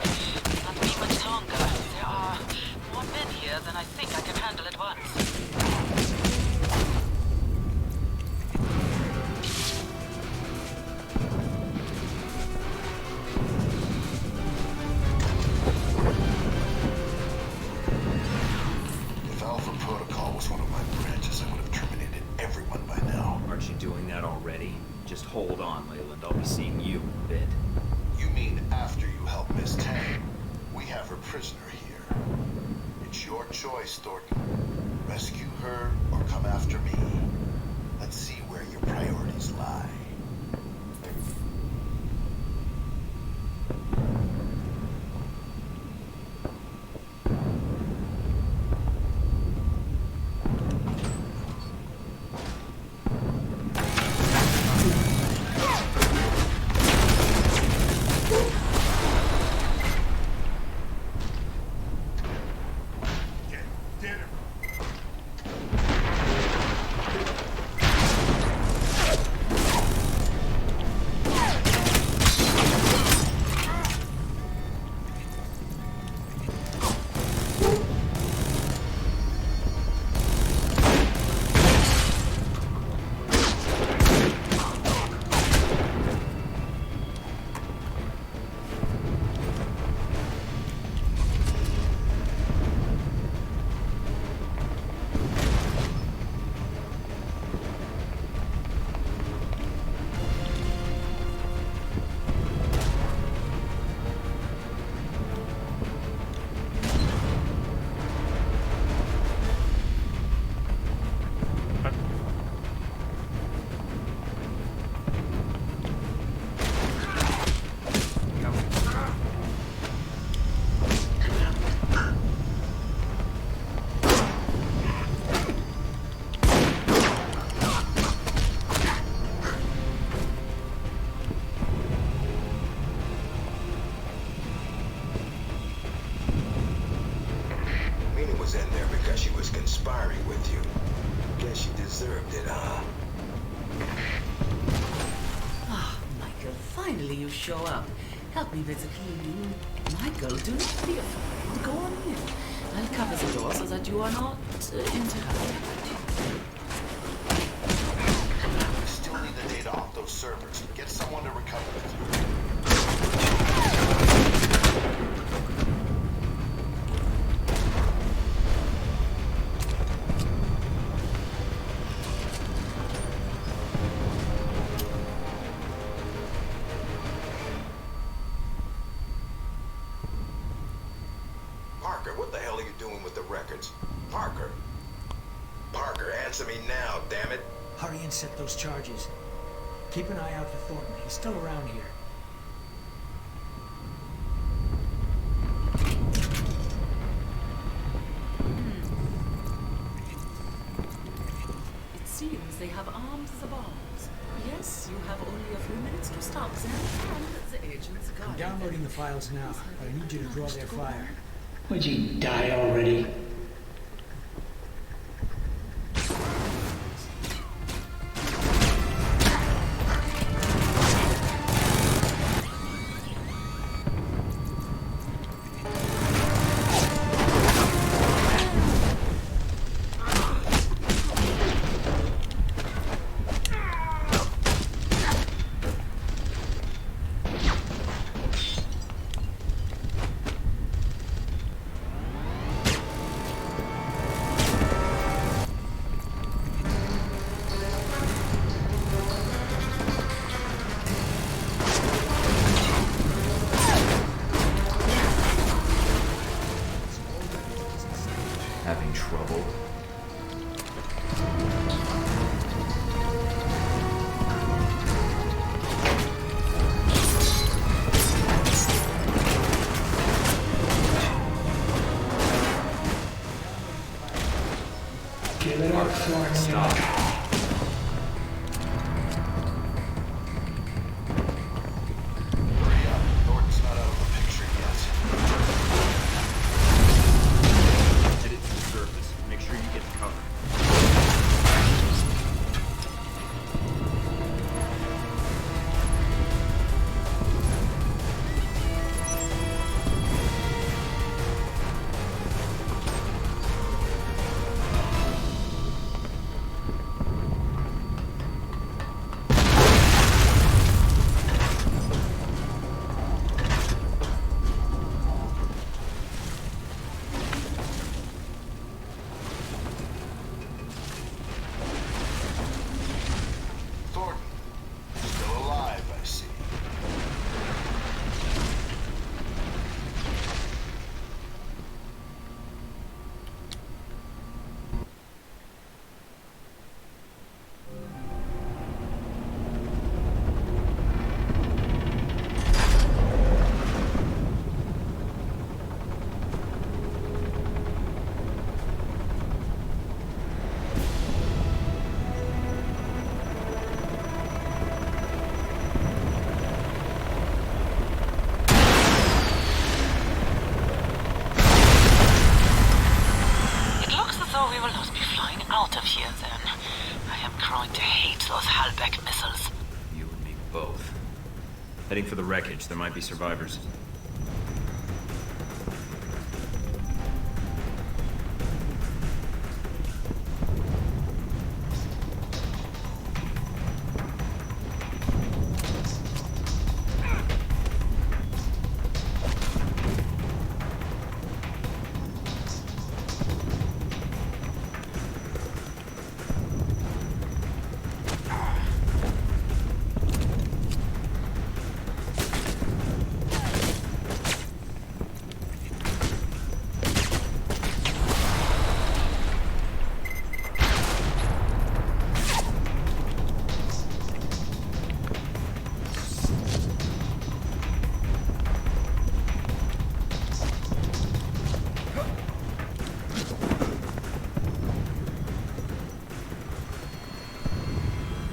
S8: Not be much longer. There are more men here than I think I can handle at once.
S6: If Alpha Protocol was one of my branches, I would have terminated everyone by now.
S3: Aren't you doing that already? Just hold on, Leyland. I'll be seeing you in a bit.
S6: You mean after you help Miss Tang? We have her prisoner here. It's your choice, Thornton. Rescue her or come after me. Let's see where your priorities lie.
S5: heard she was conspiring with you. Guess she deserved it, huh?
S18: Ah, Michael, finally you show up. Help me with the cleaning. Michael, do not be afraid. Go on in. I'll cover the door so that you are not interrupted.
S6: We still need the data off those servers. Get someone to recover it. Parker, what the hell are you doing with the records? Parker! Parker, answer me now, damn it!
S11: Hurry and set those charges. Keep an eye out for Thornton. He's still around here.
S18: It seems they have armed the bombs. Yes, you have only a few minutes to stop them, and the agents
S11: I'm
S18: guard
S11: downloading the files now, but I need you to draw their fire.
S10: Would you die already?
S3: Having trouble?
S10: Give it up, Thornton.
S3: Stop.
S6: Hurry up. Thornton's not out of the picture yet.
S3: Headed to the surface. Make sure you get to cover.
S6: Thornton, still alive, I see.
S8: It looks as though we will not be flying out of here then. I am growing to hate those Halbeck missiles.
S3: You and me both. Heading for the wreckage. There might be survivors.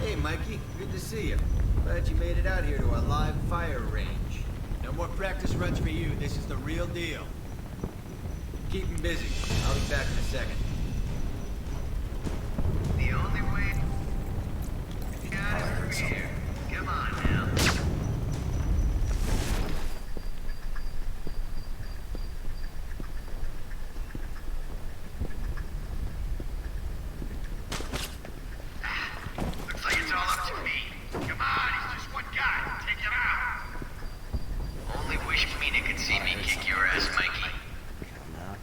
S16: Hey, Mikey. Good to see you. Glad you made it out here to our live fire range. No more practice runs for you. This is the real deal. Keep him busy. I'll be back in a second.
S6: something.
S9: Come on now. Looks like it's all up to me. Come on, he's just one guy. Take him out. Only wish Mina could see me kick your ass, Mikey.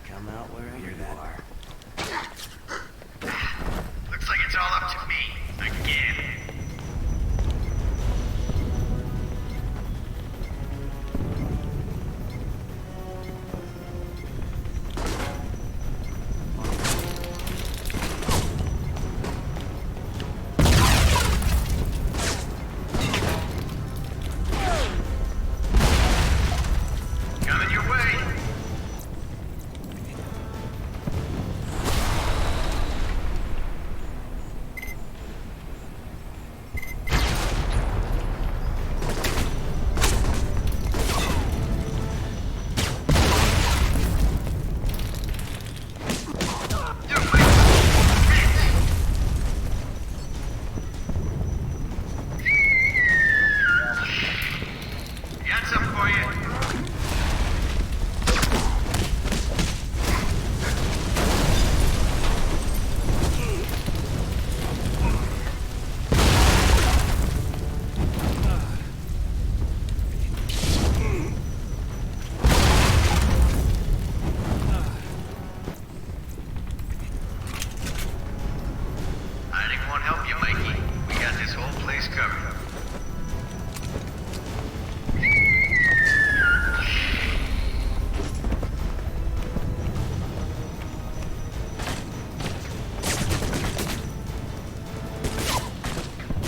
S16: Come out wherever you are.
S9: Looks like it's all up to me. Again. Coming your way. Got something for you. Hiding won't help you, Mikey. We got this whole place covered.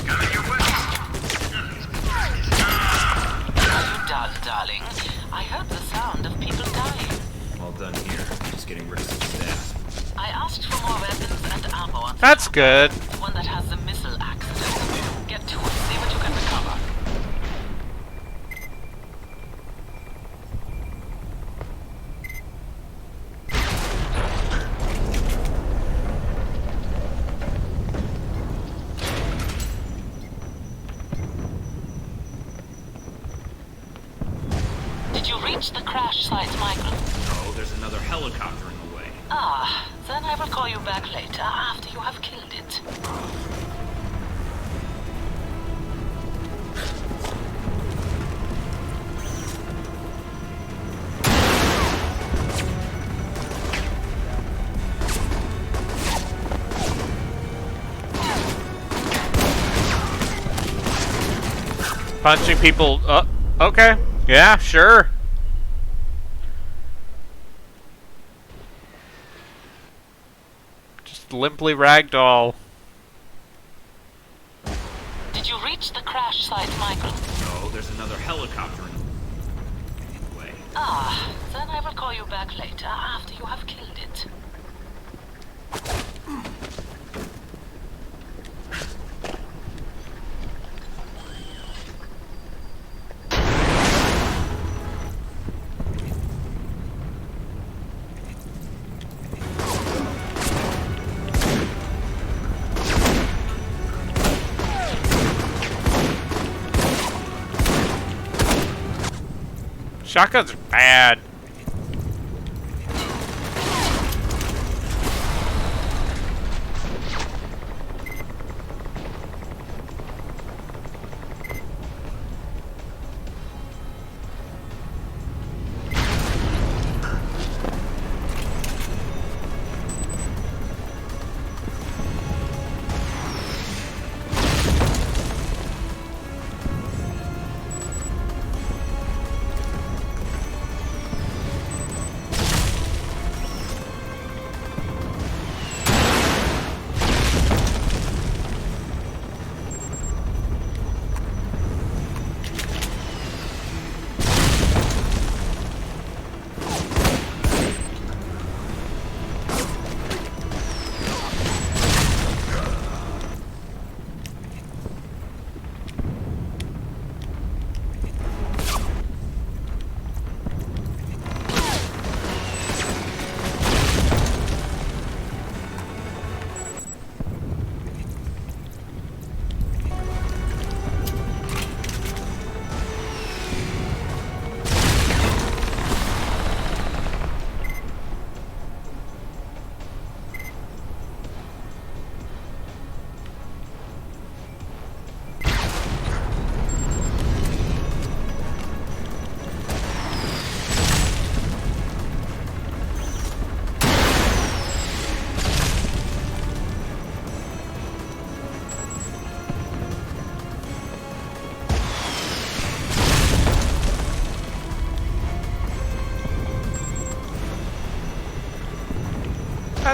S9: Coming your way.
S8: Are you done, darling? I heard the sound of people dying.
S3: All done here. Just getting rid of some staff.
S8: I asked for more weapons and ammo on
S1: That's good.
S8: the one that has the missile accident. Get to it, see what you can recover. Did you reach the crash site, Michael?
S3: No, there's another helicopter in the way.
S8: Ah, then I will call you back later after you have killed it.
S1: Punching people. Okay. Yeah, sure. Just limply ragdoll.
S8: Did you reach the crash site, Michael?
S3: No, there's another helicopter in the way.
S8: Ah, then I will call you back later after you have killed it.
S1: Shotguns are bad.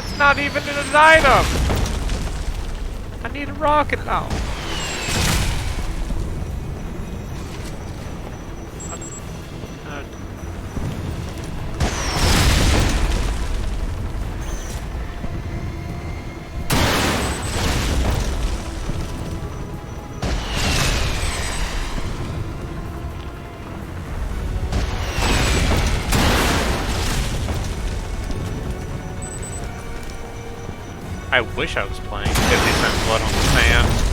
S1: That's not even an item! I need a rocket now. I wish I was playing 50 Cent Blood on the Sand.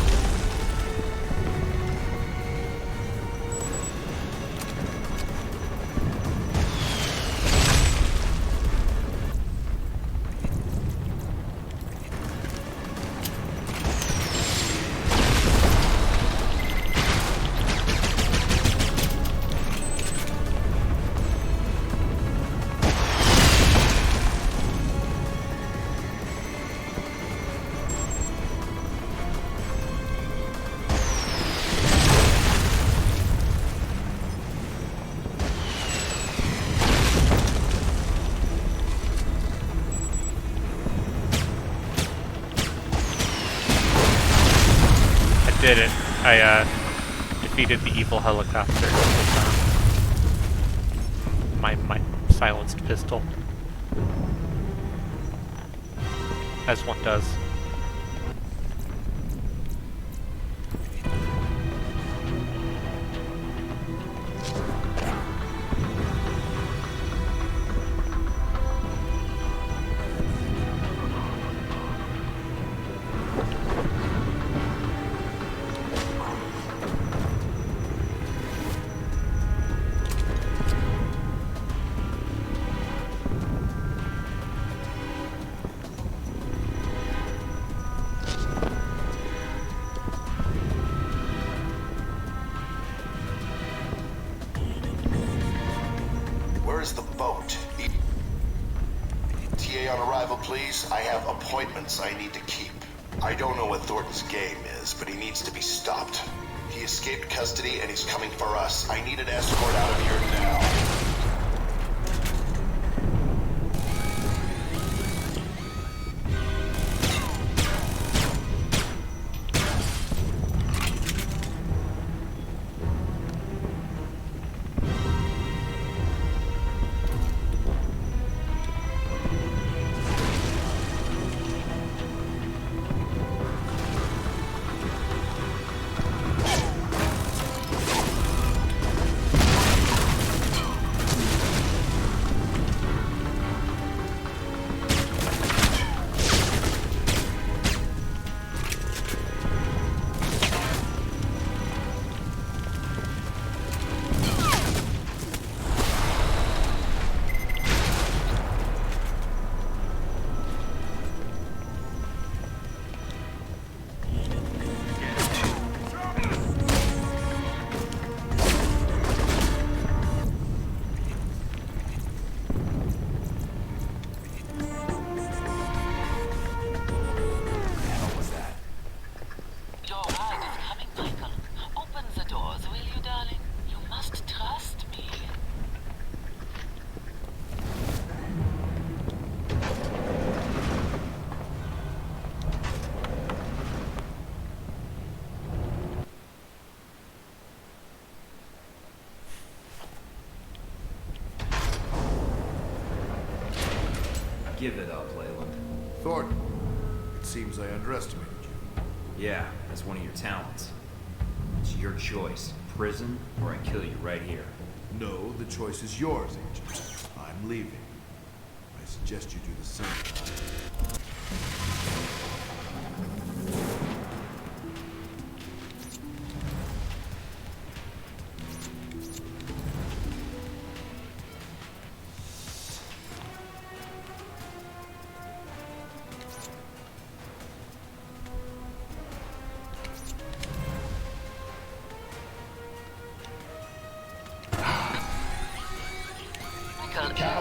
S1: Did it. I defeated the evil helicopter with my silenced pistol. As one does.
S6: Where's the boat? ETA on arrival, please. I have appointments I need to keep. I don't know what Thornton's game is, but he needs to be stopped. He escaped custody and he's coming for us. I need an escort out of here now.
S3: Give it up, Leyland.
S4: Thornton, it seems I underestimated you.
S3: Yeah, that's one of your talents. It's your choice. Prison, or I kill you right here.
S4: No, the choice is yours, Agent. I'm leaving. I suggest you do the same.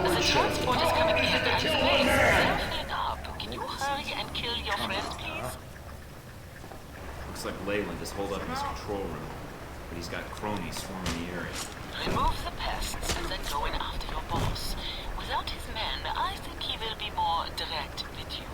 S8: The transport is coming in. Open up. Can you hurry and kill your friend, please?
S3: Looks like Leyland is holed up in his control room, but he's got cronies swarming the area.
S8: Remove the pests and then go in after your boss. Without his men, I think he will be more direct with you.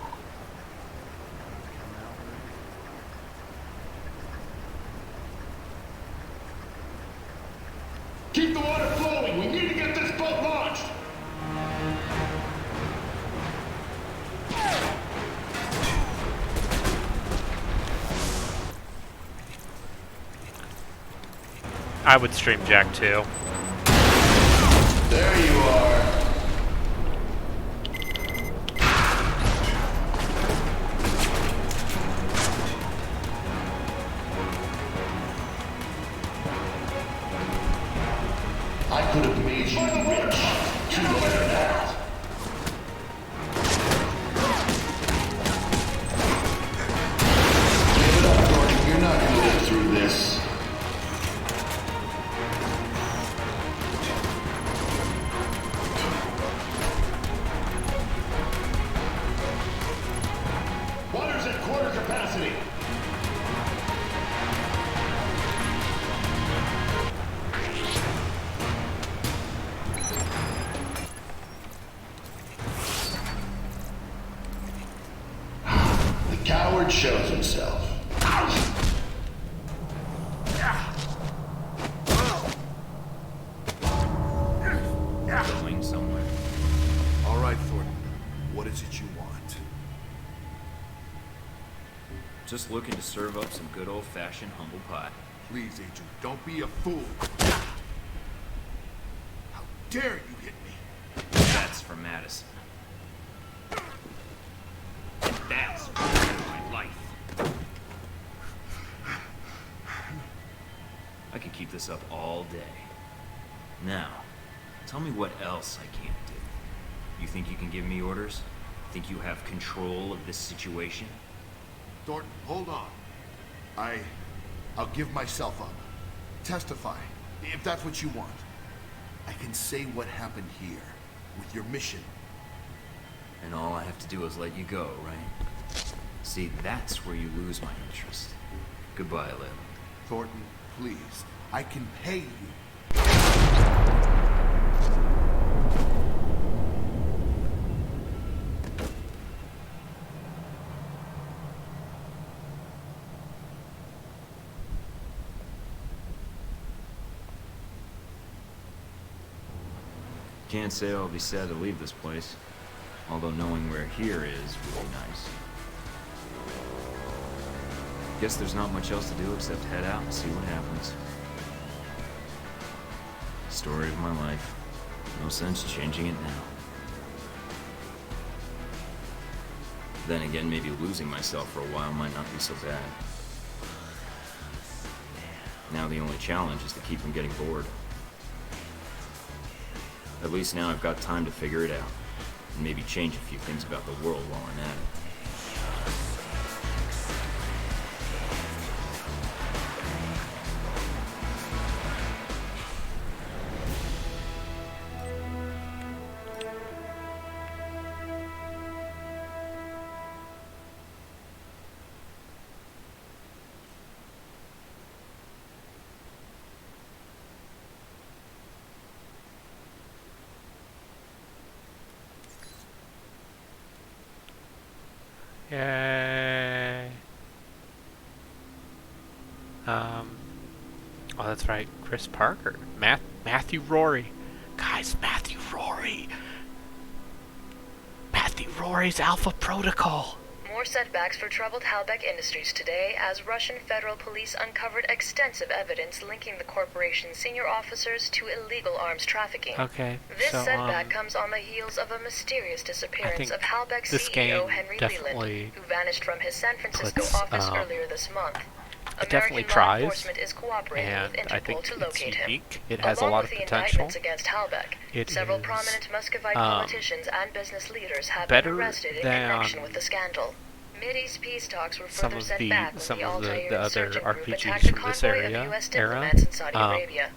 S1: I would stream Jack too.
S6: There you are. I could have made you rich. Too late for that. Give it up, Gordon. You're not gonna live through this. Water's at quarter capacity. The coward shows himself.
S3: Going somewhere.
S4: All right, Thornton. What is it you want?
S3: Just looking to serve up some good old-fashioned humble pie.
S4: Please, Agent, don't be a fool. How dare you hit me?
S3: That's for Madison. And that's for my life. I could keep this up all day. Now, tell me what else I can't do. You think you can give me orders? Think you have control of this situation?
S4: Thornton, hold on. I'll give myself up. Testify, if that's what you want. I can say what happened here, with your mission.
S3: And all I have to do is let you go, right? See, that's where you lose my interest. Goodbye, Lil.
S4: Thornton, please. I can pay you.
S3: Can't say I'll be sad to leave this place. Although knowing where here is would be nice. Guess there's not much else to do except head out and see what happens. Story of my life. No sense changing it now. Then again, maybe losing myself for a while might not be so bad. Now the only challenge is to keep from getting bored. At least now I've got time to figure it out. And maybe change a few things about the world while I'm at it.
S1: Yay. Oh, that's right. Chris Parker. Matthew Rory. Guys, Matthew Rory. Matthew Rory's Alpha Protocol.
S13: More setbacks for troubled Halbeck Industries today as Russian federal police uncovered extensive evidence linking the corporation's senior officers to illegal arms trafficking.
S1: Okay,
S13: This
S1: so,
S13: setback comes on the heels of a mysterious disappearance of Halbeck
S1: this
S13: CEO
S1: game
S13: Henry
S1: definitely
S13: Leland, who vanished from his San Francisco
S1: puts,
S13: office earlier this month.
S1: It definitely
S13: American law
S1: tries,
S13: enforcement is cooperating
S1: and
S13: with
S1: I
S13: Interpol
S1: think
S13: to
S1: it's
S13: locate him.
S1: unique. It has a
S13: Along
S1: lot
S13: with
S1: of
S13: the
S1: potential.
S13: indictments against Halbeck,
S1: It
S13: several
S1: is,
S13: prominent Muscovite politicians and business leaders have
S1: better
S13: been arrested in
S1: than
S13: connection with the scandal. Mideast peace talks were
S1: some
S13: further
S1: of
S13: set
S1: the
S13: back when the
S1: other
S13: Insurgent Group
S1: RPGs
S13: attacked a
S1: from this
S13: convoy of
S1: era.
S13: U.S. diplomats in Saudi Arabia.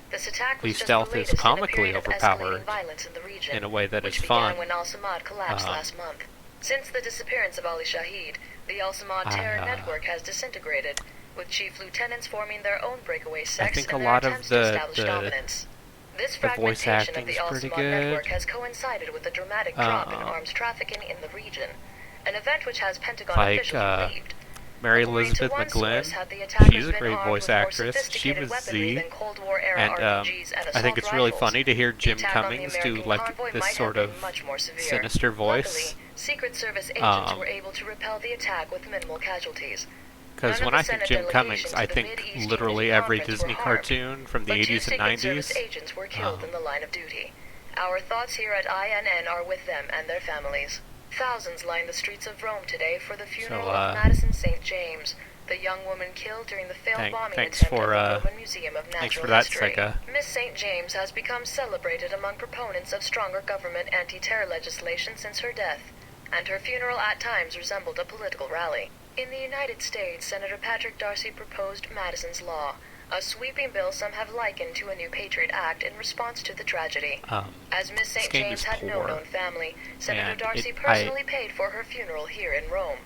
S13: This attack was
S1: The
S13: just
S1: stealth
S13: the
S1: is
S13: latest in a
S1: comically
S13: period of
S1: overpowered
S13: escalating violence in the region,
S1: in a way that
S13: which
S1: is
S13: began
S1: fun.
S13: when al-Samad collapsed last month. Since the disappearance of Ali Shahid, the al-Samad terror network has disintegrated, with chief lieutenants forming their own breakaway sects
S1: think
S13: in
S1: a
S13: their
S1: lot of
S13: attempts to
S1: the-
S13: establish
S1: the-
S13: dominance. This
S1: the voice
S13: fragmentation of
S1: acting's
S13: the
S1: pretty
S13: al-Samad
S1: good.
S13: network has coincided with a dramatic drop in arms trafficking in the region, an event which has Pentagon
S1: Like,
S13: officials believed.
S1: Mary
S13: According to
S1: Elizabeth
S13: one source,
S1: McGlynn,
S13: had the attackers
S1: she's a
S13: been
S1: great
S13: armed
S1: voice
S13: with more
S1: actress. She
S13: sophisticated
S1: was
S13: weaponry
S1: Z,
S13: than Cold War-era
S1: and
S13: RPGs and
S1: I think it's
S13: assault
S1: really
S13: rifles.
S1: funny to hear
S13: The
S1: Jim
S13: attack on the
S1: Cummings do
S13: American
S1: like
S13: convoy
S1: this
S13: might
S1: sort
S13: have
S1: of
S13: been much more severe.
S1: sinister voice.
S13: Luckily, Secret Service agents were able to repel the attack with minimal casualties.
S1: Because
S13: None
S1: when
S13: of
S1: I
S13: the
S1: think
S13: Senate
S1: Jim
S13: delegation
S1: Cummings,
S13: to
S1: I
S13: the
S1: think
S13: Mid-East
S1: literally
S13: Unity
S1: every
S13: Conference
S1: Disney
S13: were harmed,
S1: cartoon from the
S13: but
S1: 80s
S13: two
S1: and
S13: Secret Service
S1: 90s.
S13: agents were killed in the line of duty. Our thoughts here at INN are with them and their families. Thousands line the streets of Rome today for the funeral of Madison St. James, the young woman killed during the failed bombing attempt at the Roman Museum of
S1: thanks
S13: Natural
S1: for that,
S13: History.
S1: Sega.
S13: Miss St. James has become celebrated among proponents of stronger government anti-terror legislation since her death, and her funeral at times resembled a political rally. In the United States, Senator Patrick Darcy proposed Madison's Law, a sweeping bill some have likened to a new Patriot Act in response to the tragedy. As Miss St. James had no known family, Senator Darcy personally paid for her funeral here in Rome.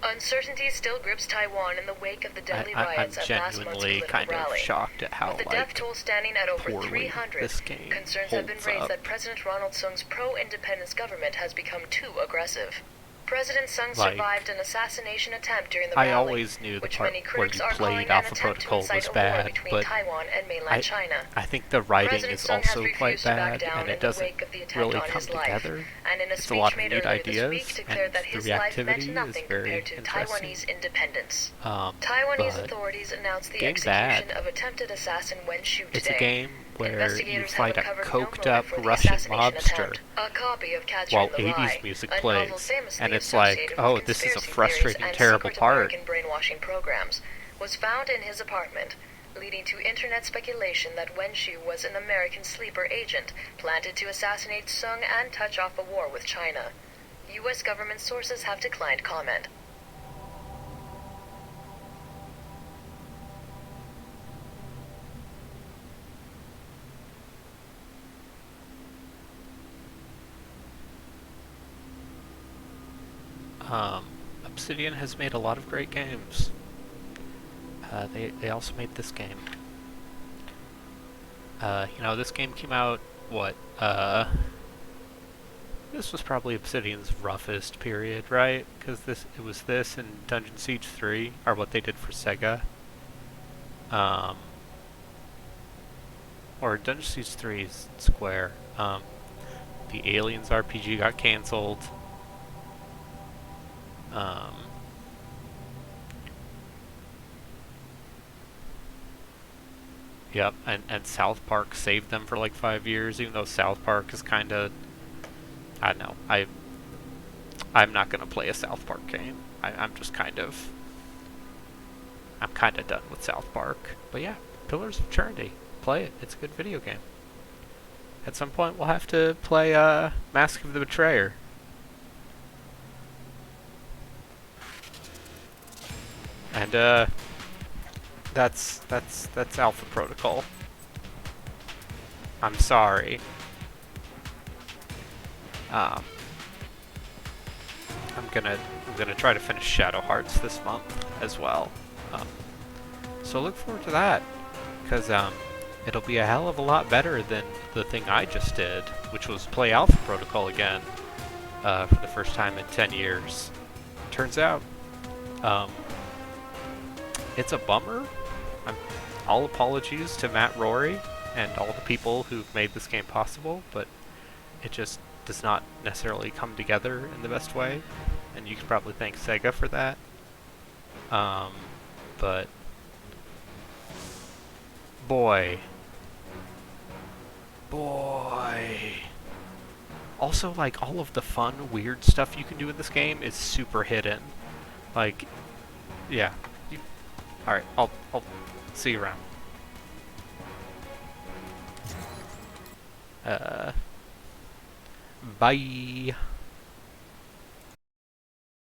S13: Uncertainty still grips Taiwan in the wake of the deadly riots at last month's political
S1: kind
S13: rally.
S1: of shocked at how
S13: With the death toll standing at over
S1: poorly
S13: 300,
S1: this game
S13: concerns have been
S1: holds
S13: raised
S1: up.
S13: that President Ronald Sung's pro-independence government has become too aggressive. President Sung
S1: Like,
S13: survived an assassination attempt during the
S1: I
S13: rally,
S1: always knew the
S13: which
S1: part
S13: many
S1: where
S13: critics
S1: you
S13: are calling
S1: played
S13: an
S1: Alpha
S13: attempt to
S1: Protocol
S13: incite
S1: was
S13: a war
S1: bad,
S13: between
S1: but
S13: Taiwan and mainland China.
S1: I think the writing
S13: President
S1: is
S13: Sung has
S1: also quite
S13: refused to back
S1: bad,
S13: down
S1: and
S13: in
S1: it
S13: the
S1: doesn't
S13: wake of the attempt
S1: really
S13: on
S1: come
S13: his life,
S1: together.
S13: and in a
S1: It's a
S13: speech
S1: lot of
S13: made
S1: neat
S13: earlier this
S1: ideas,
S13: week declared
S1: and
S13: that
S1: the
S13: his life meant
S1: reactivity
S13: nothing
S1: is very
S13: compared to
S1: interesting.
S13: Taiwanese independence.
S1: But
S13: Taiwanese authorities announced the
S1: game's
S13: execution
S1: bad.
S13: of attempted assassin Wen Shu today.
S1: It's a game where you
S13: Investigators
S1: fight
S13: have
S1: a
S13: uncovered no
S1: coked up
S13: motive for the
S1: Russian
S13: assassination
S1: mobster
S13: attempt. A copy of Catcher
S1: while
S13: in the
S1: 80s
S13: Rye,
S1: music
S13: a novel
S1: plays,
S13: famously
S1: and it's like,
S13: associated
S1: oh,
S13: with
S1: this is a
S13: conspiracy
S1: frustrating,
S13: theories and
S1: terrible
S13: secret
S1: part.
S13: American brainwashing programs, was found in his apartment, leading to internet speculation that Wen Shu was an American sleeper agent planted to assassinate Sung and touch off a war with China. U.S. government sources have declined comment.
S1: Obsidian has made a lot of great games. They also made this game. You know, this game came out, what, this was probably Obsidian's roughest period, right? Because it was this and Dungeon Siege 3 are what they did for Sega. Or Dungeon Siege 3 is Square. The Aliens RPG got cancelled. Yep, and South Park saved them for like 5 years, even though South Park is kind of, I don't know, I'm not gonna play a South Park game. I'm kind of done with South Park. But yeah, Pillars of Eternity, play it. It's a good video game. At some point, we'll have to play Mask of the Betrayer. And that's Alpha Protocol. I'm sorry. I'm gonna try to finish Shadow Hearts this month as well. So look forward to that, because it'll be a hell of a lot better than the thing I just did, which was play Alpha Protocol again for the first time in 10 years. Turns out, it's a bummer. All apologies to Matt Rory and all the people who've made this game possible, but it just does not necessarily come together in the best way, and you can probably thank Sega for that. But boy. Also, like, all of the fun, weird stuff you can do in this game is super hidden. Like, yeah. Alright, I'll see you around. Bye.